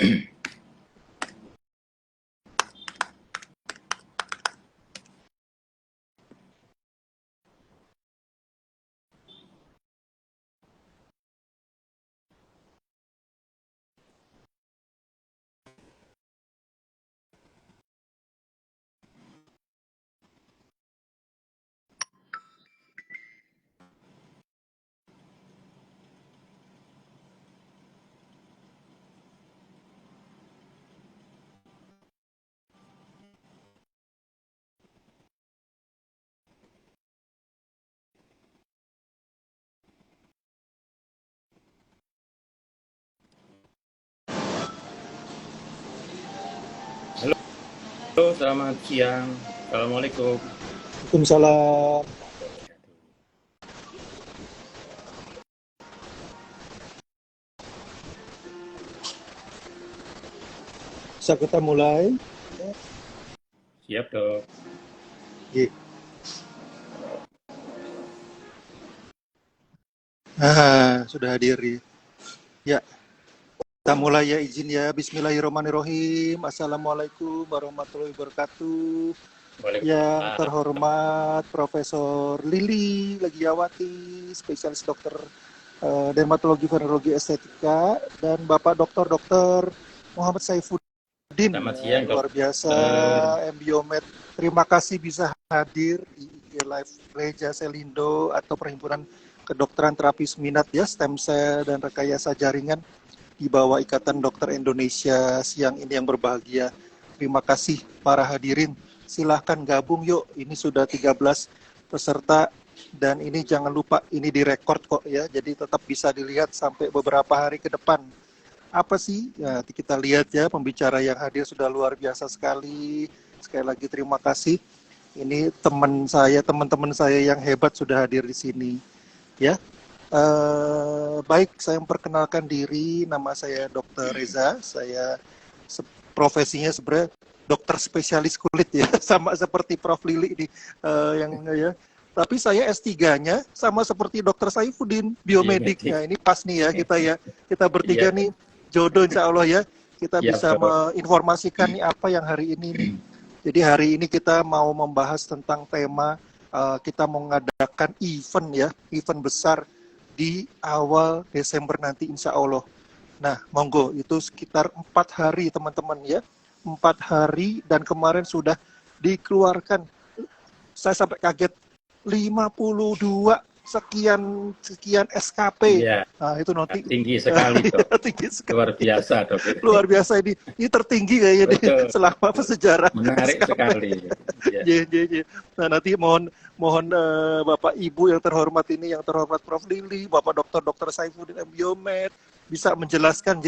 Halo, selamat siang. Assalamualaikum. Waalaikumsalam. Bisa kita mulai? Siap, Dok. Ye. Sudah hadir. Ya, kita mulai ya, izin ya. Bismillahirrahmanirrahim. Assalamualaikum warahmatullahi wabarakatuh. Yang Waalaikumsalam. terhormat Profesor Lili Legiawati, spesialis dokter dermatologi venerologi estetika, dan Bapak Dr. Muhammad Saifuddin, Selamat siang, luar biasa, Embiomed. Terima kasih bisa hadir di live Reja Selindo atau Perhimpunan Kedokteran Terapis Minat ya, stem cell dan rekayasa jaringan di bawah Ikatan Dokter Indonesia siang ini yang berbahagia. Terima kasih para hadirin. Silahkan gabung yuk. Ini sudah 13 peserta dan ini jangan lupa ini direkord kok ya. Jadi tetap bisa dilihat sampai beberapa hari ke depan. Apa sih? Ya, kita lihat ya, pembicara yang hadir sudah luar biasa sekali. Sekali lagi terima kasih. Ini teman-teman saya yang hebat sudah hadir di sini. Ya, baik, saya memperkenalkan diri. Nama saya Dr. Reza. Saya profesinya sebenarnya dokter spesialis kulit ya, sama seperti Prof. Lili ini yang ya. Tapi saya S3-nya sama seperti Dr. Saifuddin, biomedik. Ya, ini pas nih ya kita bertiga nih jodoh insya Allah ya. Kita bisa menginformasikan nih apa yang hari ini nih. Jadi hari ini kita mau membahas tentang tema kita mau mengadakan event besar di awal Desember nanti insya Allah. Nah, monggo, itu sekitar 4 hari teman-teman ya. 4 hari dan kemarin sudah dikeluarkan. Saya sampai kaget 52 sekian SKP. Iya. Nah, itu nanti tinggi sekali, Dok. tinggi sekali. Luar biasa, Dok. Luar biasa ini tertinggi kayaknya nih, selama sejarah. Menarik SKP. Sekali. Ya. Nah, nanti mohon Bapak Ibu yang terhormat ini, yang terhormat Prof. Lili, Bapak Dr. Saifuddin Embiomed bisa menjelaskan,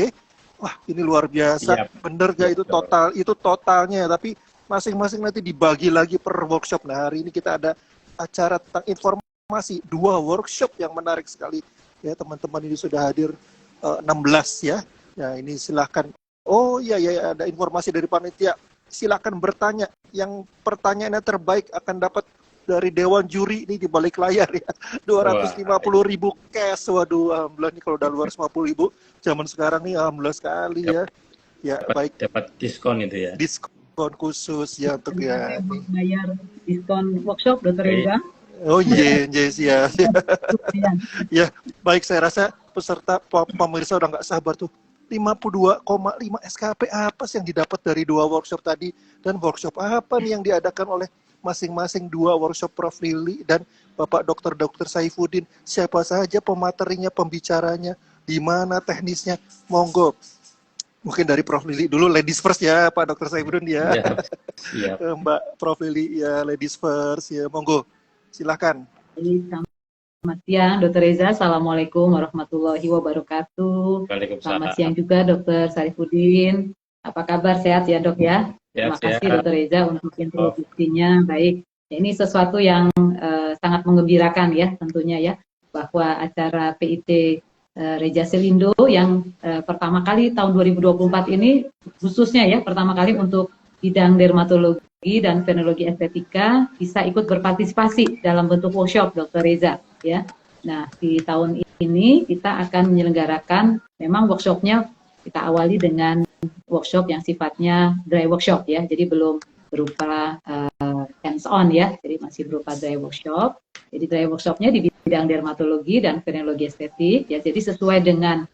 wah ini luar biasa. Bener gak itu totalnya, tapi masing-masing nanti dibagi lagi per workshop. Nah, hari ini kita ada acara tentang informasi, 2 workshop yang menarik sekali. Ya, teman-teman ini sudah hadir 16 ya. Ya, ini silahkan. Oh iya, ada informasi dari panitia. Silahkan bertanya. Yang pertanyaannya terbaik akan dapat dari Dewan Juri ini di balik layar ya. 250.000 cash. Waduh, alhamdulillah nih kalau udah luar 50.000 zaman sekarang nih alhamdulillah sekali ya. Ya, baik. Dapat diskon itu ya. Diskon khusus ya untuk ya. Bayar diskon workshop Dr. Reza. Oh yes ya. Ya, baik, saya rasa peserta pemirsa udah nggak sabar tuh. 52,5 SKP apa sih yang didapat dari 2 workshop tadi, dan workshop apa nih yang diadakan oleh masing-masing 2 workshop Prof. Lili dan Bapak Dr. Saifuddin. Siapa saja pematerinya, pembicaranya, di mana teknisnya, monggo. Mungkin dari Prof. Lili dulu, ladies first ya Pak Dr. Saifuddin ya. Siap. Mbak Prof. Lili ya, ladies first ya, monggo. Silahkan. Selamat siang, Dr. Reza. Assalamualaikum warahmatullahi wabarakatuh. Selamat siang juga, Dr. Saifuddin. Apa kabar? Sehat ya, Dok ya? Terima kasih, Dr. Reza, untuk introduksinya. Baik, ini sesuatu yang sangat menggembirakan ya, tentunya ya, bahwa acara PIT Reja Selindo yang pertama kali tahun 2024 ini, khususnya ya, pertama kali untuk bidang dermatologi dan venerologi estetika bisa ikut berpartisipasi dalam bentuk workshop, Dr. Reza ya. Nah, di tahun ini kita akan menyelenggarakan, memang workshopnya kita awali dengan workshop yang sifatnya dry workshop ya, jadi belum berupa hands on ya, jadi masih berupa dry workshop. Jadi dry workshopnya di bidang dermatologi dan venerologi estetik ya, jadi sesuai dengan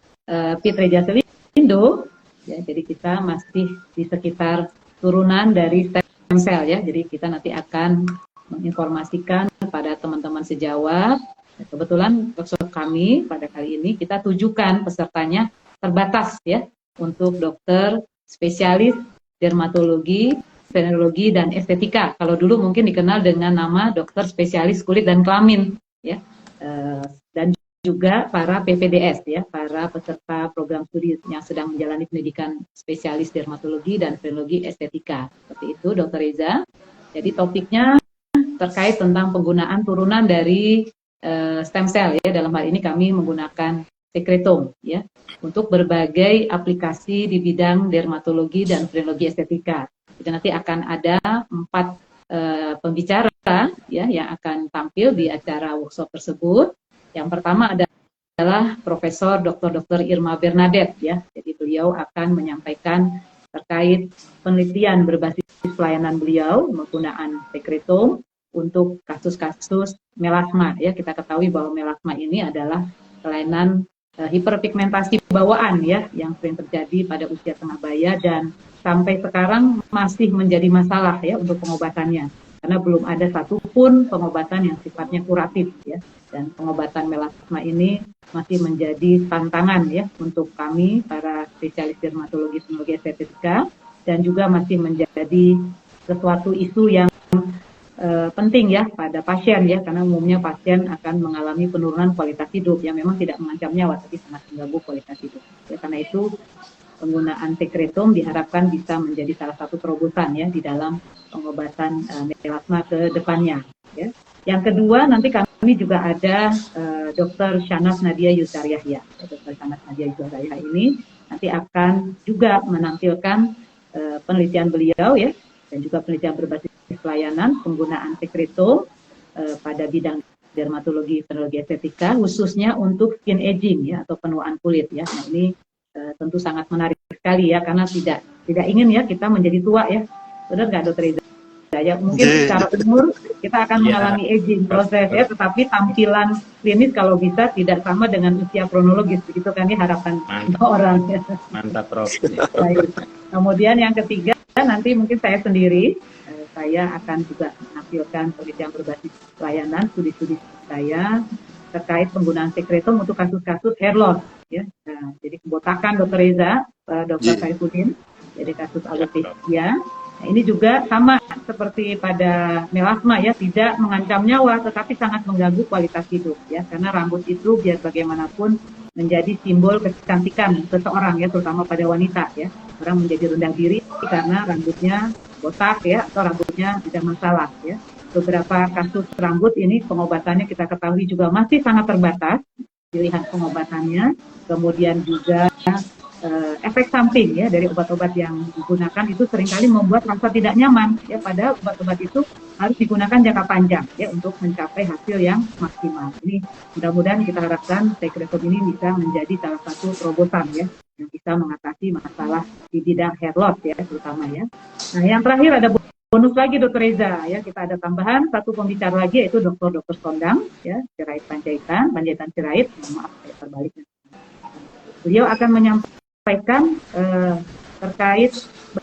PIT Reja Selindo ya, jadi kita masih di sekitar turunan dari stem cell ya, jadi kita nanti akan menginformasikan kepada teman-teman sejawat. Kebetulan workshop kami pada kali ini kita tujukan pesertanya terbatas ya, untuk dokter spesialis dermatologi, venerologi, dan estetika. Kalau dulu mungkin dikenal dengan nama dokter spesialis kulit dan kelamin ya, dan juga para PPDS ya, para peserta program studi yang sedang menjalani pendidikan spesialis dermatologi dan venerologi estetika. Seperti itu Dr. Reza. Jadi topiknya terkait tentang penggunaan turunan dari stem cell ya, dalam hal ini kami menggunakan sekretome ya untuk berbagai aplikasi di bidang dermatologi dan venerologi estetika. Jadi nanti akan ada 4 pembicara ya yang akan tampil di acara workshop tersebut. Yang pertama adalah Profesor Dr. Irma Bernadette ya. Jadi beliau akan menyampaikan terkait penelitian berbasis pelayanan beliau penggunaan sekretome untuk kasus-kasus melasma ya. Kita ketahui bahwa melasma ini adalah kelainan hiperpigmentasi bawaan ya, yang sering terjadi pada usia tengah baya dan sampai sekarang masih menjadi masalah ya untuk pengobatannya, karena belum ada satupun pengobatan yang sifatnya kuratif ya, dan pengobatan melasma ini masih menjadi tantangan ya untuk kami para spesialis dermatologi venerologi estetika, dan juga masih menjadi sesuatu isu yang penting ya pada pasien ya, karena umumnya pasien akan mengalami penurunan kualitas hidup yang memang tidak mengancam nyawa tapi sangat mengganggu kualitas hidup ya. Karena itu penggunaan sekretome diharapkan bisa menjadi salah satu terobosan ya di dalam pengobatan melasma ke depannya ya. Yang kedua nanti kami juga ada Dr. Shahnaz Nadia Yusar Yahya. Dr. Shahnaz Nadia Yusar Yahya ini nanti akan juga menampilkan penelitian beliau ya, dan juga penelitian berbasis pelayanan penggunaan sekretome pada bidang dermatologi venerologi estetika, khususnya untuk skin aging ya, atau penuaan kulit ya. Nah ini tentu sangat menarik sekali ya, karena tidak ingin ya kita menjadi tua ya. Benar nggak Dr. Reza? Ya, mungkin secara umur kita akan mengalami aging proses ya, tetapi tampilan klinis kalau bisa tidak sama dengan usia kronologis, begitu kan ya harapan orang ya. Mantap Prof. Baik. Kemudian yang ketiga nanti mungkin saya sendiri, saya akan juga menampilkan penelitian berbasis pelayanan studi-studi saya terkait penggunaan sekretome untuk kasus-kasus hair loss ya. Nah, jadi kebotakan Dr. Reza, Dr. Saifuddin, jadi kasus alopecia. Nah, ini juga sama seperti pada melasma ya, tidak mengancam nyawa tetapi sangat mengganggu kualitas hidup ya, karena rambut itu biar bagaimanapun menjadi simbol kecantikan seseorang ya, terutama pada wanita ya. Orang menjadi rendah diri karena rambutnya botak ya, atau rambutnya tidak masalah ya. Beberapa kasus rambut ini pengobatannya kita ketahui juga masih sangat terbatas pilihan pengobatannya, kemudian juga efek samping ya dari obat-obat yang digunakan itu seringkali membuat rasa tidak nyaman ya, padahal obat-obat itu harus digunakan jangka panjang ya untuk mencapai hasil yang maksimal. Ini mudah-mudahan kita harapkan sekretome ini bisa menjadi salah satu terobosan ya yang bisa mengatasi masalah di bidang hair loss ya terutama ya. Nah yang terakhir ada bonus lagi Dr. Reza ya, kita ada tambahan satu pembicara lagi yaitu Dr. Sondang ya, Sirait Panjaitan Sirait, maaf saya terbalik. Beliau akan menyampaikan terkait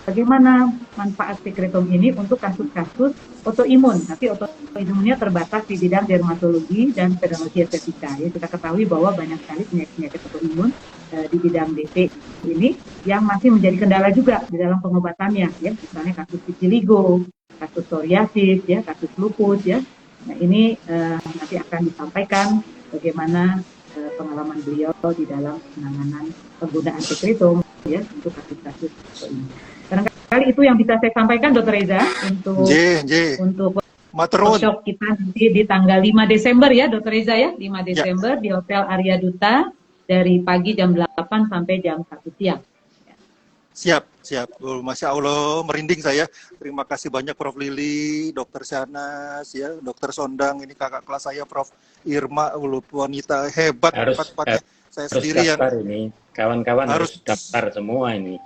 bagaimana manfaat sekretome ini untuk kasus-kasus autoimun. Tapi autoimunnya terbatas di bidang dermatologi dan venerologi estetika. Ya, kita ketahui bahwa banyak sekali penyakit autoimun di bidang DP ini yang masih menjadi kendala juga di dalam pengobatannya. Ya, misalnya kasus vitiligo, kasus psoriasis, ya, kasus lupus. Ya. Nah ini nanti akan disampaikan bagaimana pengalaman beliau di dalam penanganan penggunaan sekretome ya untuk kasus-kasus ini. Barangkali itu yang bisa saya sampaikan Dr. Reza untuk workshop kita nanti di tanggal 5 Desember ya Dr. Reza ya, 5 Desember di Hotel Arya Duta dari pagi jam 8 sampai jam 1 siang. Siap. Masya Allah, merinding saya. Terima kasih banyak Prof. Lili, Dr. Shahnaz, ya, Dr. Sondang, ini kakak kelas saya, Prof. Irma, wanita hebat. Harus saya sendirian. Daftar ini, kawan-kawan harus daftar semua ini.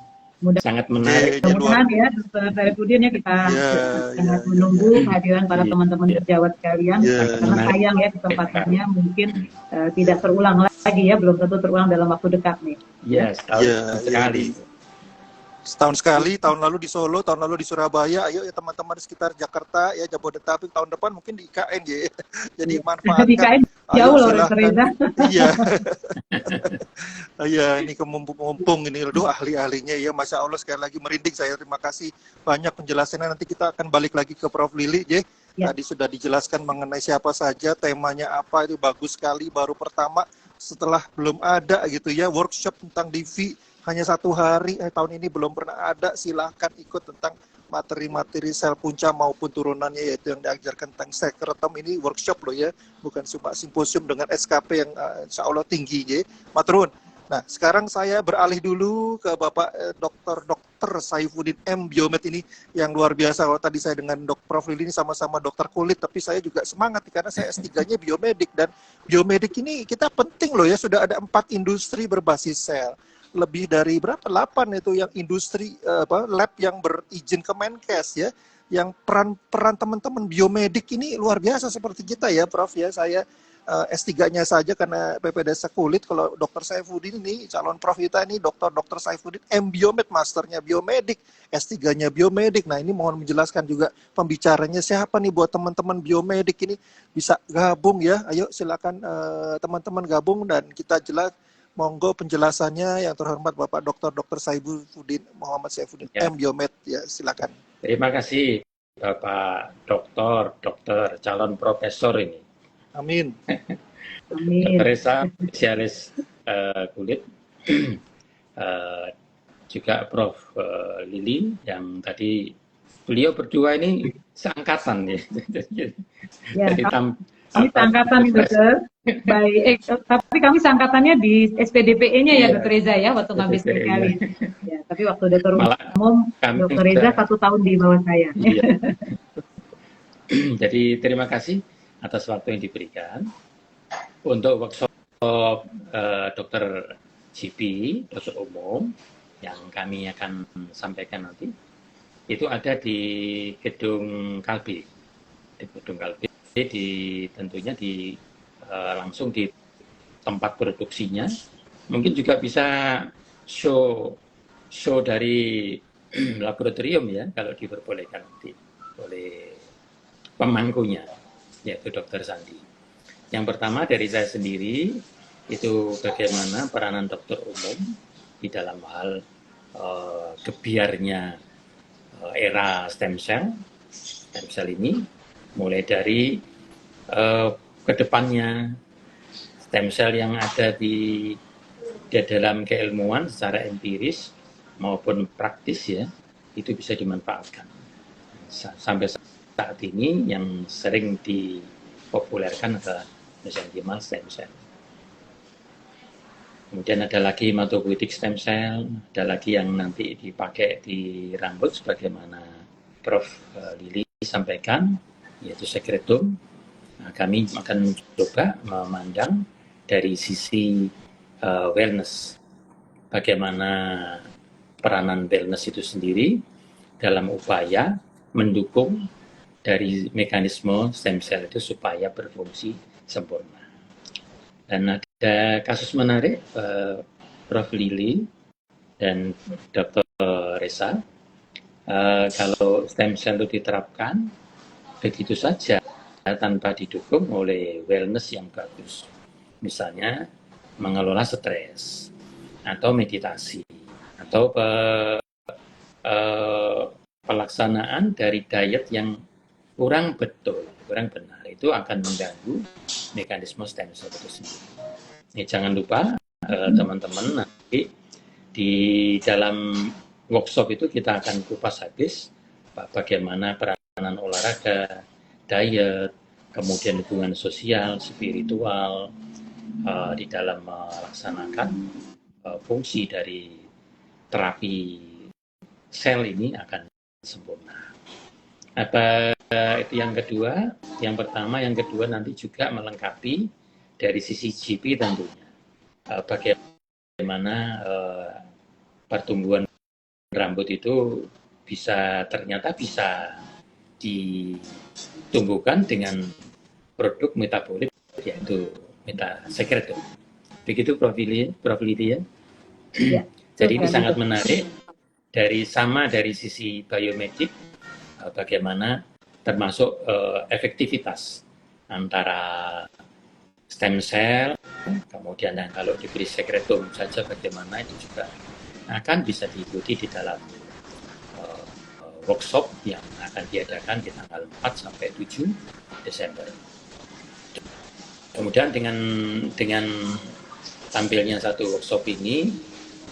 sangat menarik. Mudah-mudahan ya, Dr. Saifuddin ya, kita sangat menunggu kehadiran para teman-teman sejawat sekalian, karena sayang ya kesempatannya mungkin tidak terulang lagi ya, belum tentu terulang dalam waktu dekat nih. Setahun sekali. Setahun sekali, tahun lalu di Solo, tahun lalu di Surabaya. Ayo ya teman-teman di sekitar Jakarta, ya Jabodetabek, tahun depan mungkin di IKN ya. Jadi manfaatkan. Di IKN jauh loh, Dr. Reza. Iya. Iya, ini kemumpung ini loh ahli-ahlinya ya. Masya Allah, sekali lagi merinding saya. Terima kasih banyak penjelasannya. Nanti kita akan balik lagi ke Prof. Lili ya. Tadi sudah dijelaskan mengenai siapa saja, temanya apa, itu bagus sekali. Baru pertama setelah belum ada gitu ya, workshop tentang DV hanya 1 hari, tahun ini belum pernah ada. Silahkan ikut tentang materi-materi sel punca maupun turunannya, yaitu yang diajarkan tentang sekretom. Ini workshop loh ya, bukan cuma simposium dengan SKP yang insya Allah tinggi ya. Maturun. Nah, sekarang saya beralih dulu ke Bapak Dr. Saifuddin M. Biomed ini yang luar biasa. Kalau tadi saya dengan Prof. Lili ini sama-sama dokter kulit, tapi saya juga semangat karena saya S3-nya biomedik. Dan biomedik ini kita penting loh ya, sudah ada 4 industri berbasis sel. Lebih dari berapa? 8 itu yang industri lab yang berizin ke Menkes ya. Yang peran teman-teman biomedik ini luar biasa seperti kita ya, Prof ya. Saya S3-nya saja karena PPDS kulit. Kalau Dr. Saifuddin ini calon Prof kita ini Dr. Saifuddin M. Biomed, masternya biomedik, S3-nya biomedik. Nah, ini mohon menjelaskan juga pembicaranya siapa nih buat teman-teman biomedik ini bisa gabung ya. Ayo silakan teman-teman gabung dan kita jelas. Monggo penjelasannya yang terhormat Bapak Dr. Saifuddin Muhammad Saifuddin M. Biomed ya, silakan. Terima kasih Bapak dokter calon profesor ini. Amin. Amin. Dr. Reza, spesialis kulit, juga Prof. Lili yang tadi beliau berdua ini seangkatan ya. Jadi kami seangkatan nih dokter. Baik, tapi kami seangkatannya di SPDPE-nya ya Dr. Reza ya, waktu ngambil sekali. Ya, tapi waktu dokter umum, Dr. Reza 1 tahun di bawah saya. Iya. Jadi terima kasih atas waktu yang diberikan untuk workshop dokter GP, dokter umum yang kami akan sampaikan nanti. Itu ada di gedung Kalbe, tentunya langsung di tempat produksinya. Mungkin juga bisa show dari laboratorium ya, kalau diperbolehkan nanti oleh pemangkunya, yaitu Dr. Sandi. Yang pertama dari saya sendiri, itu bagaimana peranan dokter umum di dalam hal gebiarnya era stem cell ini, mulai dari kedepannya stem cell yang ada di dalam keilmuan secara empiris maupun praktis ya, itu bisa dimanfaatkan. Sampai saat ini yang sering dipopulerkan adalah mesenchymal stem cell. Kemudian ada lagi hematopoietic stem cell, ada lagi yang nanti dipakai di rambut sebagaimana Prof. Lili sampaikan, yaitu sekretum. Nah, kami akan coba memandang dari sisi wellness, bagaimana peranan wellness itu sendiri dalam upaya mendukung dari mekanisme stem cell itu supaya berfungsi sempurna. Dan ada kasus menarik, Prof. Lili dan Dr. Reza, kalau stem cell itu diterapkan begitu saja tanpa didukung oleh wellness yang bagus, misalnya mengelola stres atau meditasi atau pelaksanaan dari diet yang kurang benar, itu akan mengganggu mekanisme stem cell itu sendiri. Jangan lupa teman-teman, nanti di dalam workshop itu kita akan kupas habis bagaimana peranan olahraga, diet, kemudian hubungan sosial, spiritual di dalam melaksanakan fungsi dari terapi sel ini akan sempurna. Apa itu yang kedua? Yang pertama, yang kedua nanti juga melengkapi dari sisi GP tentunya. Bagaimana pertumbuhan rambut itu ternyata bisa ditumbuhkan dengan produk metabolit, yaitu metasekretom. Begitu Prof. Lydia. Ya, jadi ini sangat menarik dari sisi biomedik, bagaimana termasuk efektivitas antara stem cell, kemudian kalau diberi sekretom saja bagaimana itu juga akan bisa diikuti di dalam workshop yang akan diadakan di tanggal 4 sampai 7 Desember. Kemudian dengan tampilnya satu workshop ini,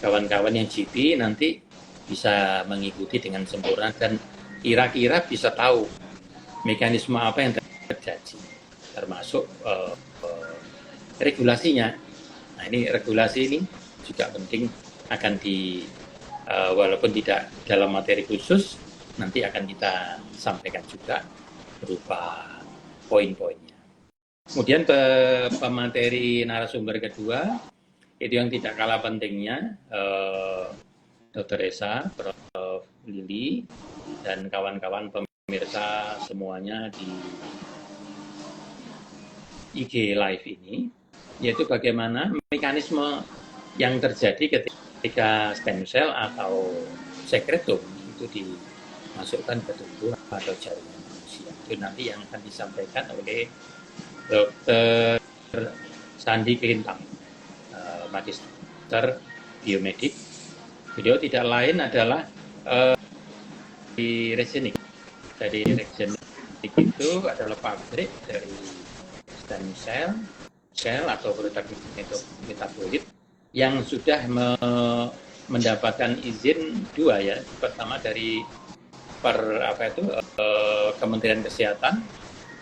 kawan-kawan yang GP nanti bisa mengikuti dengan sempurna dan kira-kira bisa tahu mekanisme apa yang terjadi, termasuk regulasinya. Nah, ini regulasi ini juga penting, akan walaupun tidak dalam materi khusus, nanti akan kita sampaikan juga berupa poin-poinnya. Kemudian pemateri narasumber kedua, itu yang tidak kalah pentingnya, Dr. Esa, Prof. Lili, dan kawan-kawan pemirsa semuanya di IG Live ini, yaitu bagaimana mekanisme yang terjadi ketika stem cell atau sekretom itu dimasukkan ke tubuh atau jaringan manusia. Itu nanti yang akan disampaikan oleh Dr. Sandi Kelintang, Magister Biomedik. Beliau tidak lain adalah di Regenik. Jadi Regenik itu adalah pabrik dari stem cell atau produk metabolit yang sudah mendapatkan izin 2 ya. Pertama dari Kementerian Kesehatan,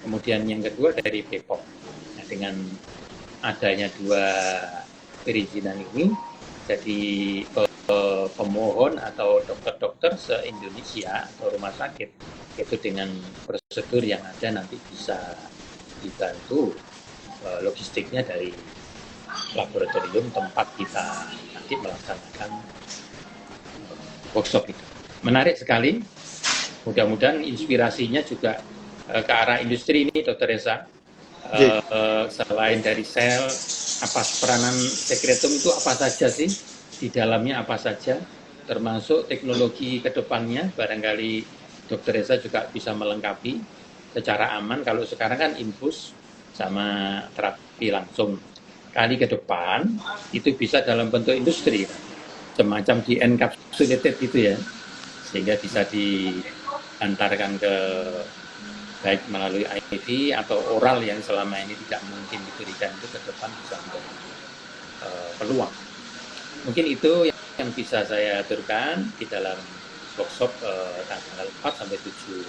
kemudian yang kedua dari BPOM. Nah, dengan adanya 2 perizinan ini, jadi pemohon atau dokter-dokter se-Indonesia atau rumah sakit itu dengan prosedur yang ada nanti bisa dibantu logistiknya dari laboratorium tempat kita nanti melaksanakan workshop itu. Menarik sekali. Mudah-mudahan inspirasinya juga ke arah industri ini, Dr. Esa. Selain dari sel, apa peranan sekretom itu apa saja sih? Di dalamnya apa saja? Termasuk teknologi ke depannya, barangkali Dr. Esa juga bisa melengkapi secara aman. Kalau sekarang kan infus sama terapi langsung. Kali ke depan itu bisa dalam bentuk industri, semacam di encapsulated gitu ya, sehingga bisa diantarkan ke baik melalui IV atau oral yang selama ini tidak mungkin diberikan, itu ke depan bisa menjadi peluang. Mungkin itu yang bisa saya aturkan di dalam workshop tanggal 4 sampai 7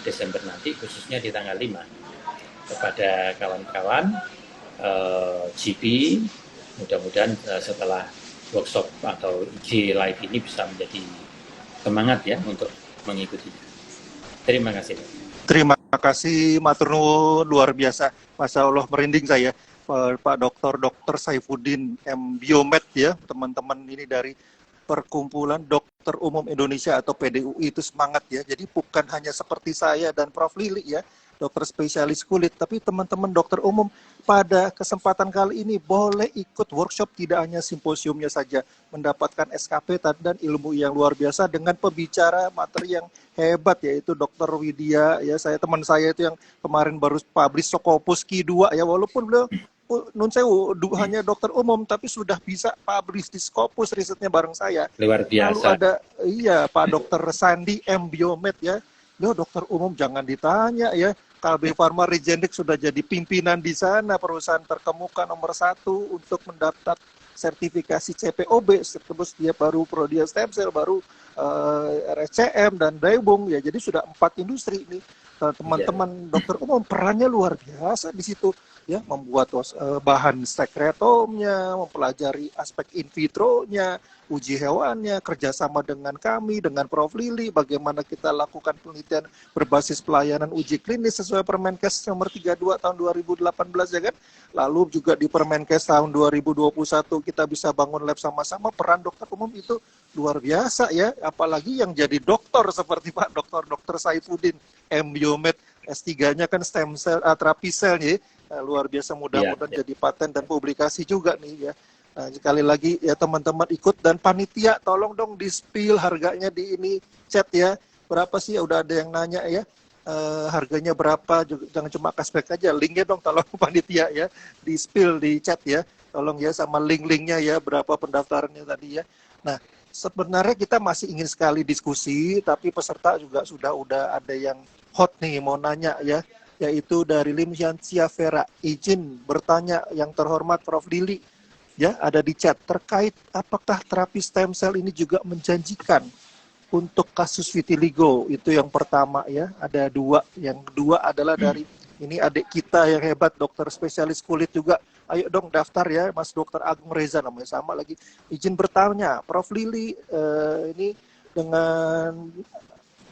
Desember nanti, khususnya di tanggal 5 kepada kawan-kawan GP. Mudah-mudahan setelah workshop atau IG Live ini bisa menjadi semangat ya untuk mengikuti. Terima kasih. Terima kasih matur nuwun, luar biasa. Masya Allah, merinding saya. Pak Dr. Saifuddin M. Biomed ya, teman-teman ini dari Perkumpulan Dokter Umum Indonesia atau PDUI itu semangat ya. Jadi bukan hanya seperti saya dan Prof. Lili ya, dokter spesialis kulit, tapi teman-teman dokter umum pada kesempatan kali ini boleh ikut workshop, tidak hanya simposiumnya saja, mendapatkan SKP dan ilmu yang luar biasa dengan pembicara materi yang hebat, yaitu Dr. Widya ya. Teman saya itu yang kemarin baru publish Scopus Q2 ya, walaupun beliau nun sewu hanya dokter umum tapi sudah bisa publish di Scopus risetnya bareng saya. Luar biasa. Lalu ada Pak Dr. Sandi M. Biomed ya. Dokter umum jangan ditanya ya. Kalbe Pharma Regenik sudah jadi pimpinan di sana, perusahaan terkemuka nomor 1 untuk mendaftar sertifikasi CPOB, terus dia baru Prodia Stem Cell, baru RSCM dan Daebong ya. Jadi sudah 4 industri ini. Teman-teman dokter umum perannya luar biasa di situ ya, membuat bahan sekretomnya, mempelajari aspek in vitronya, uji hewannya, kerjasama dengan kami, dengan Prof. Lili, bagaimana kita lakukan penelitian berbasis pelayanan uji klinis sesuai Permenkes nomor 32 tahun 2018 ya kan. Lalu juga di Permenkes tahun 2021 kita bisa bangun lab sama-sama. Peran dokter umum itu luar biasa ya, apalagi yang jadi dokter seperti Pak Dr. Saifuddin, M.Biomed, S3-nya kan stem cell, terapi sel ya. Luar biasa, mudah-mudahan jadi paten dan publikasi juga nih ya. Nah, sekali lagi ya teman-teman ikut, dan panitia tolong dong di-spill harganya di ini chat ya. Berapa sih? Udah ada yang nanya ya. Harganya berapa? Jangan cuma cashback aja, linknya dong tolong panitia ya. Di-spill di chat ya. Tolong ya, sama link-linknya ya, berapa pendaftarannya tadi ya. Nah, sebenarnya kita masih ingin sekali diskusi, tapi peserta juga udah ada yang hot nih mau nanya ya. Yaitu dari Limsiansia Vera. Izin bertanya yang terhormat Prof. Lili. Ya, ada di chat terkait apakah terapi stem cell ini juga menjanjikan untuk kasus vitiligo. Itu yang pertama ya, ada dua. Yang kedua adalah dari ini adik kita yang hebat, dokter spesialis kulit juga. Ayo dong daftar ya, Mas Dokter Agung Reza namanya, sama lagi. Izin bertanya, Prof. Lili ini dengan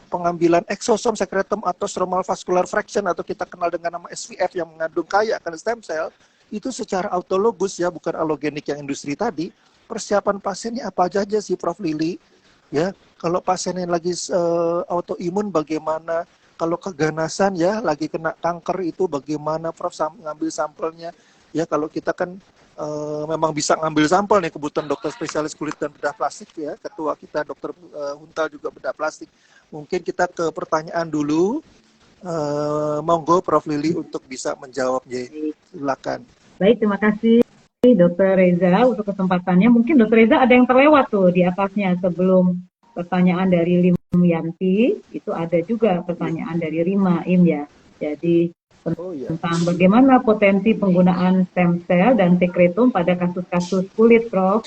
pengambilan eksosom, sekretum atau stromal vascular fraction atau kita kenal dengan nama SVF yang mengandung kaya akan stem cell, itu secara autologus ya, bukan alogenik yang industri tadi. Persiapan pasiennya apa aja sih Prof. Lili? Ya, kalau pasiennya lagi autoimun bagaimana? Kalau keganasan ya, lagi kena kanker itu bagaimana Prof ngambil sampelnya? Ya, kalau kita kan memang bisa ngambil sampel nih, kebutuhan dokter spesialis kulit dan bedah plastik ya. Ketua kita Dokter Huntal juga bedah plastik. Mungkin kita ke pertanyaan dulu. Monggo Prof. Lili untuk bisa menjawabnya. Silakan. Baik, terima kasih Dr. Reza untuk kesempatannya. Mungkin Dr. Reza ada yang terlewat tuh di atasnya sebelum pertanyaan dari Limyanti, itu ada juga pertanyaan dari Rima Im ya. Jadi tentang bagaimana potensi penggunaan stem cell dan sekretum pada kasus-kasus kulit, Prof.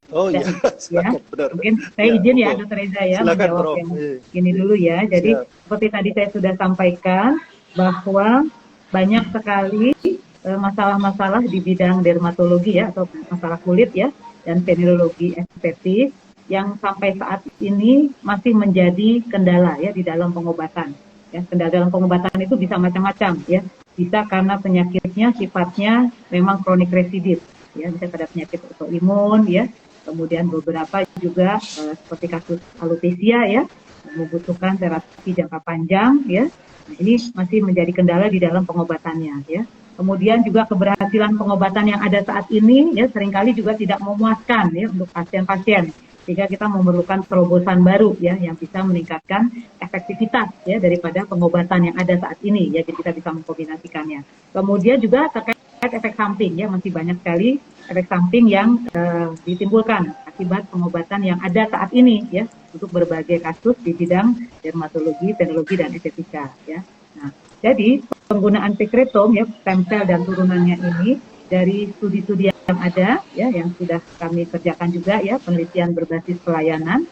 Oh iya, ya. Benar. Mungkin saya izin ya Dr. Reza ya menjawab yang ini dulu ya. Jadi seperti tadi saya sudah sampaikan bahwa banyak sekali masalah-masalah di bidang dermatologi ya, atau masalah kulit ya, dan venerologi estetis yang sampai saat ini masih menjadi kendala ya di dalam pengobatan. Ya, kendala dalam pengobatan itu bisa macam-macam ya. Bisa karena penyakitnya sifatnya memang kronik residif ya, bisa pada penyakit autoimun ya. Kemudian beberapa juga seperti kasus alopecia ya, membutuhkan terapi jangka panjang ya. Nah, ini masih menjadi kendala di dalam pengobatannya ya. Kemudian juga keberhasilan pengobatan yang ada saat ini ya seringkali juga tidak memuaskan ya untuk pasien-pasien, sehingga kita memerlukan terobosan baru ya yang bisa meningkatkan efektivitas ya daripada pengobatan yang ada saat ini ya, jadi kita bisa mengkombinasikannya. Kemudian juga terkait efek samping ya, masih banyak sekali efek samping yang ditimbulkan akibat pengobatan yang ada saat ini ya untuk berbagai kasus di bidang dermatologi, venerologi dan estetika ya. Nah, jadi penggunaan sekretum ya, stem cell dan turunannya ini dari studi-studi yang ada ya, yang sudah kami kerjakan juga ya, penelitian berbasis pelayanan,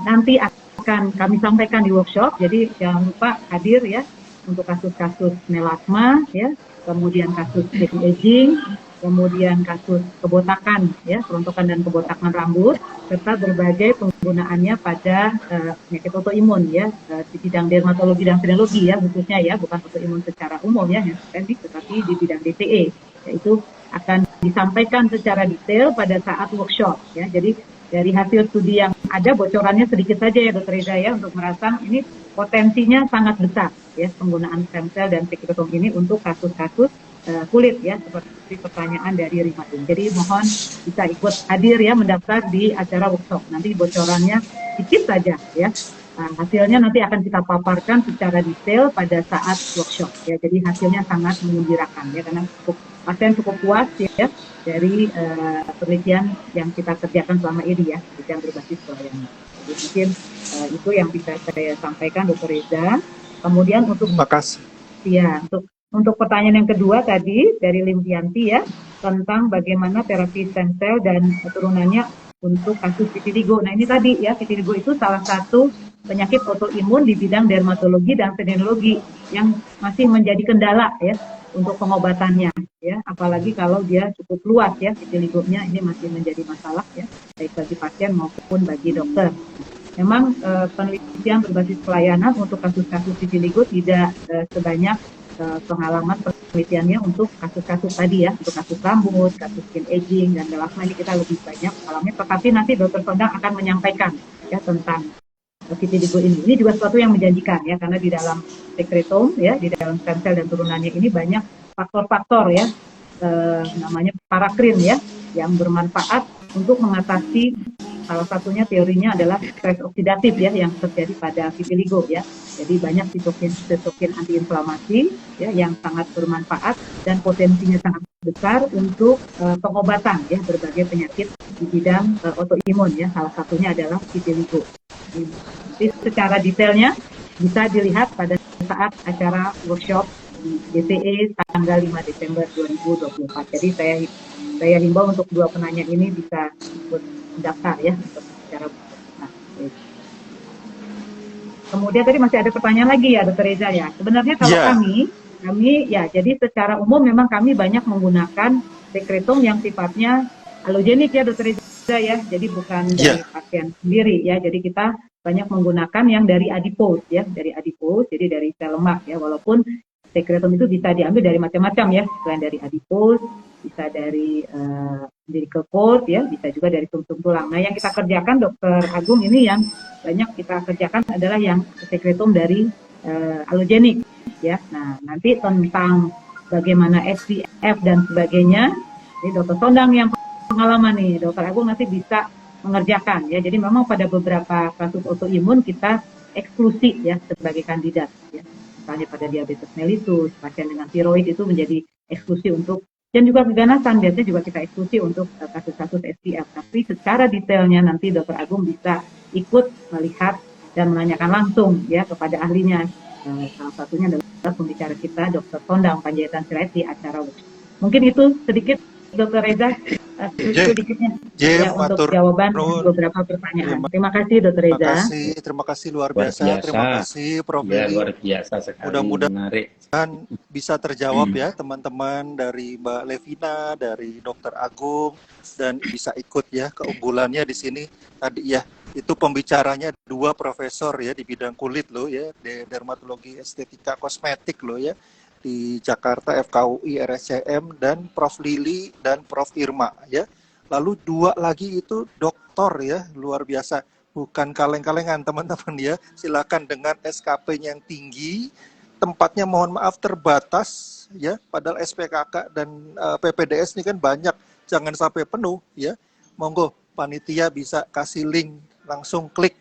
nanti akan kami sampaikan di workshop. Jadi jangan lupa hadir ya untuk kasus-kasus melasma ya, kemudian kasus anti-aging, kemudian kasus kebotakan ya, kerontokan dan kebotakan rambut, serta berbagai penggunaannya pada penyakit autoimun ya, di bidang dermatologi dan venerologi ya khususnya ya, bukan autoimun secara umum ya yang pendek, tetapi di bidang DTE, yaitu akan disampaikan secara detail pada saat workshop ya. Jadi dari hasil studi yang ada, bocorannya sedikit saja ya Dr. Reza ya, untuk merasakan ini potensinya sangat besar ya penggunaan stem cell dan sekretum ini untuk kasus-kasus kulit ya, seperti pertanyaan dari Rima. Jadi mohon bisa ikut hadir ya, mendaftar di acara workshop. Nanti bocorannya sedikit saja ya. Hasilnya nanti akan kita paparkan secara detail pada saat workshop ya. Jadi hasilnya sangat menggembirakan ya, karena pasien cukup puas ya dari penelitian yang kita kerjakan selama ini ya, penelitian berbasis pelayanan. Jadi mungkin itu yang bisa saya sampaikan Dr. Reza. Kemudian untuk makasih. Ya, untuk pertanyaan yang kedua tadi dari Limyanti ya, tentang bagaimana terapi stem cell dan turunannya untuk kasus vitiligo. Nah ini tadi ya, vitiligo itu salah satu penyakit autoimun di bidang dermatologi dan venerologi yang masih menjadi kendala ya untuk pengobatannya ya, apalagi kalau dia cukup luas ya vitiligonya, ini masih menjadi masalah ya. baik bagi pasien maupun bagi dokter. Memang penelitian berbasis pelayanan untuk kasus-kasus vitiligo tidak sebanyak pengalaman penelitiannya untuk kasus-kasus tadi ya, untuk kasus rambut, kasus skin aging, dan melasma ini kita lebih banyak alami. Tetapi nanti Dr. Sondang akan menyampaikan ya tentang vitiligo ini. Ini juga sesuatu yang menjanjikan ya, karena di dalam sekretome ya, di dalam stem cell dan turunannya ini banyak faktor-faktor ya, namanya parakrin ya, yang bermanfaat untuk mengatasi, salah satunya teorinya adalah stres oksidatif ya yang terjadi pada vitiligo ya. Jadi banyak sitokin antiinflamasi ya yang sangat bermanfaat dan potensinya sangat besar untuk pengobatan ya berbagai penyakit di bidang autoimun ya. Salah satunya adalah vitiligo. Jadi secara detailnya bisa dilihat pada saat acara workshop di DTE tanggal 5 Desember 2024. Jadi saya himbau untuk dua penanya ini bisa ikut daftar ya untuk bicara. Nah, kemudian tadi masih ada pertanyaan lagi ya Dr. Reza ya. Sebenarnya kalau kami ya, jadi secara umum memang kami banyak menggunakan sekretome yang sifatnya alogenik ya Dr. Reza ya. Jadi bukan dari pasien sendiri ya. Jadi kita banyak menggunakan yang dari adipose ya, dari adipose, jadi dari sel lemak ya. Walaupun sekretome itu bisa diambil dari macam-macam ya, selain dari adipose, bisa dari umbilical cord ya, bisa juga dari sumsum tulang. Nah yang kita kerjakan Dr. Agung ini yang banyak kita kerjakan adalah yang sekretome dari alogenik ya. Nah nanti tentang bagaimana SPF dan sebagainya, ini Dr. Sondang yang pengalaman nih, Dr. Agung nanti bisa mengerjakan ya. Jadi memang pada beberapa kasus autoimun kita eksklusi ya sebagai kandidat ya. Misalnya pada diabetes mellitus, pasien dengan tiroid itu menjadi eksklusi untuk, dan juga keganasan biasanya juga kita eksklusi untuk kasus-kasus SPF. Tapi secara detailnya nanti Dr. Agung bisa ikut melihat dan menanyakan langsung ya kepada ahlinya. Salah satunya adalah pembicara kita Dr. Sondang Panjaitan Sirait di acara workshop. Mungkin itu sedikit Dr. Reza sedikitnya ya, untuk jawaban beberapa pertanyaan. Terima kasih Dr. Reza. Terima kasih luar biasa. Terima kasih Prof. Ya, luar biasa sekali. Mudah-mudahan bisa terjawab ya teman-teman dari Mbak Levina, dari Dr. Agung, dan bisa ikut ya keunggulannya di sini tadi ya. Itu pembicaranya dua profesor ya di bidang kulit loh ya, dermatologi estetika kosmetik loh ya, di Jakarta FKUI RSCM, dan Prof. Lili dan Prof. Irma ya. Lalu dua lagi itu doktor ya, luar biasa, bukan kaleng-kalengan teman-teman ya. Silakan dengan SKP-nya yang tinggi, tempatnya mohon maaf terbatas ya, padahal SPKK dan PPDS ini kan banyak, jangan sampai penuh ya. Monggo panitia bisa kasih link, langsung klik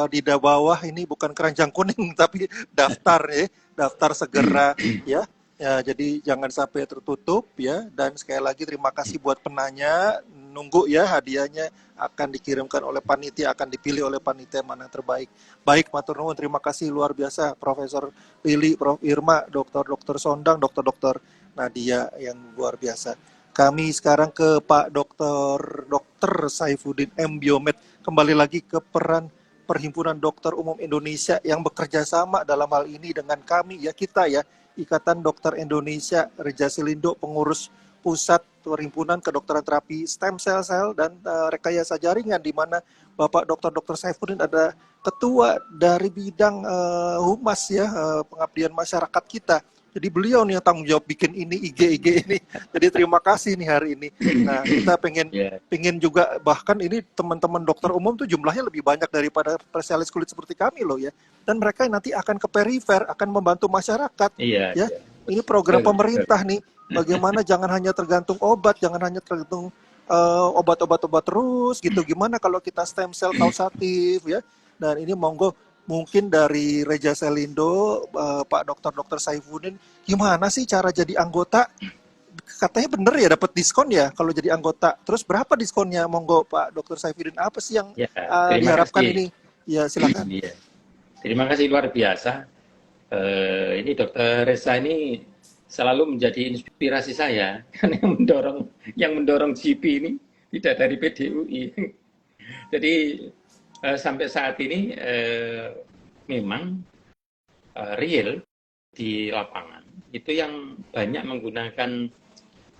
di bawah ini, bukan keranjang kuning tapi daftar ya, daftar segera ya. Ya, jadi jangan sampai tertutup ya. Dan sekali lagi terima kasih buat penanya. Nunggu ya, hadiahnya akan dikirimkan oleh panitia, akan dipilih oleh panitia mana yang terbaik. Baik, matur nuwun, terima kasih luar biasa Profesor Lili, Prof. Irma, Dr. Sondang, Dr. Nadia yang luar biasa. Kami sekarang ke Pak Dr. Saifuddin M. Biomed. Kembali lagi ke peran Perhimpunan Dokter Umum Indonesia yang bekerja sama dalam hal ini dengan kami ya, kita ya, Ikatan Dokter Indonesia, Reja Selindo, pengurus Pusat Perhimpunan Kedokteran Terapi Stem Cell dan Rekayasa Jaringan, di mana Bapak Dr. Saifuddin ada ketua dari bidang humas ya, pengabdian masyarakat kita. Jadi beliau nih yang tanggung jawab bikin ini, IG ini. Jadi terima kasih nih hari ini. Nah, kita pengen juga, bahkan ini teman-teman dokter umum tuh jumlahnya lebih banyak daripada spesialis kulit seperti kami loh ya. Dan mereka nanti akan ke perifer, akan membantu masyarakat. Ya. Ini program pemerintah nih. Bagaimana jangan hanya tergantung obat, jangan hanya tergantung obat-obat terus gitu. Gimana kalau kita stem cell kausatif ya. Dan ini monggo, mungkin dari Reja Selindo, Pak Dr. Saifuddin, gimana sih cara jadi anggota? Katanya bener ya, dapat diskon ya kalau jadi anggota. Terus berapa diskonnya? Monggo Pak Dr. Saifuddin, apa sih yang diharapkan ini? Ya silakan. Terima kasih luar biasa. Ini Dr. Reza ini selalu menjadi inspirasi saya, karena yang mendorong GP ini tidak dari PDUI. Jadi sampai saat ini memang real di lapangan itu yang banyak menggunakan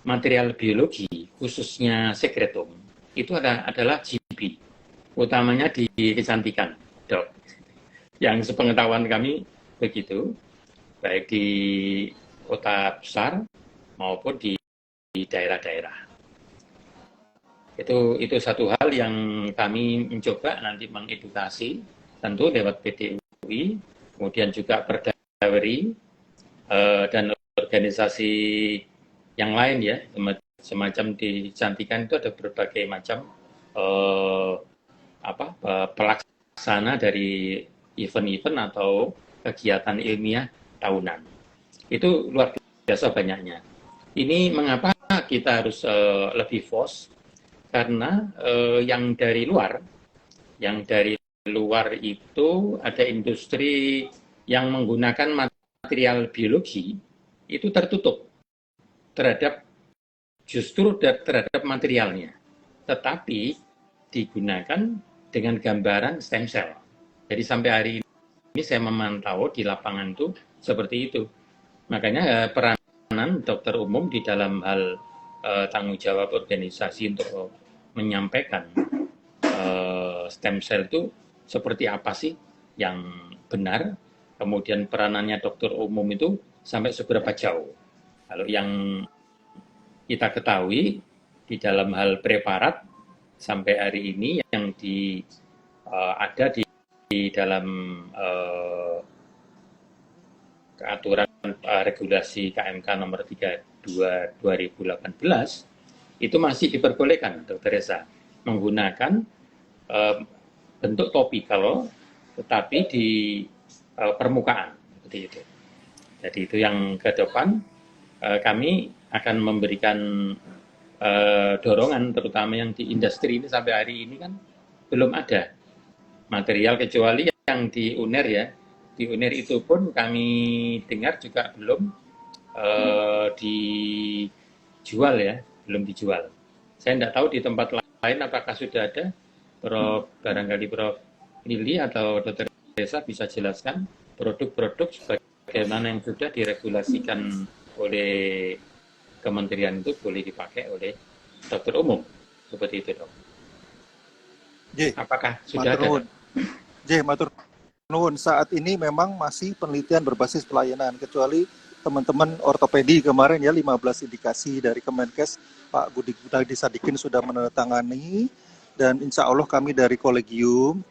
material biologi, khususnya sekretome, itu adalah GP utamanya di kecantikan, dok. Yang sepengetahuan kami begitu, baik di kota besar maupun di daerah-daerah. Itu satu hal yang kami mencoba nanti mengedukasi, tentu lewat PDUI, kemudian juga Perdaweri, dan organisasi yang lain ya, semacam di kecantikan itu ada berbagai macam pelaksana dari event-event atau kegiatan ilmiah tahunan. Itu luar biasa banyaknya. Ini mengapa kita harus lebih force, karena yang dari luar itu ada industri yang menggunakan material biologi itu tertutup terhadap materialnya, tetapi digunakan dengan gambaran stem cell. Jadi sampai hari ini saya memantau di lapangan itu seperti itu. Makanya peranan dokter umum di dalam hal tanggung jawab organisasi untuk menyampaikan stem cell itu seperti apa sih yang benar, kemudian peranannya dokter umum itu sampai seberapa jauh. Kalau yang kita ketahui di dalam hal preparat sampai hari ini yang ada di dalam aturan regulasi KMK nomor 32 2018 itu masih diperbolehkan, Dr. Reza, menggunakan bentuk topikal tetapi di permukaan seperti itu. Jadi itu yang ke depan kami akan memberikan dorongan, terutama yang di industri ini sampai hari ini kan belum ada material kecuali yang di UNER ya. Di UNER itu pun kami dengar juga belum dijual ya, belum dijual. Saya tidak tahu di tempat lain apakah sudah ada. Barangkali Prof. Lili atau Dr. Reza bisa jelaskan produk-produk bagaimana yang sudah diregulasikan oleh kementerian itu boleh dipakai oleh dokter umum seperti itu, dok. Apakah sudah ada? Matur nuwun, saat ini memang masih penelitian berbasis pelayanan, kecuali teman-teman ortopedi kemarin ya 15 indikasi dari Kemenkes, Pak Budi Gunadi Sadikin sudah menandatangani, dan insya Allah kami dari kolegium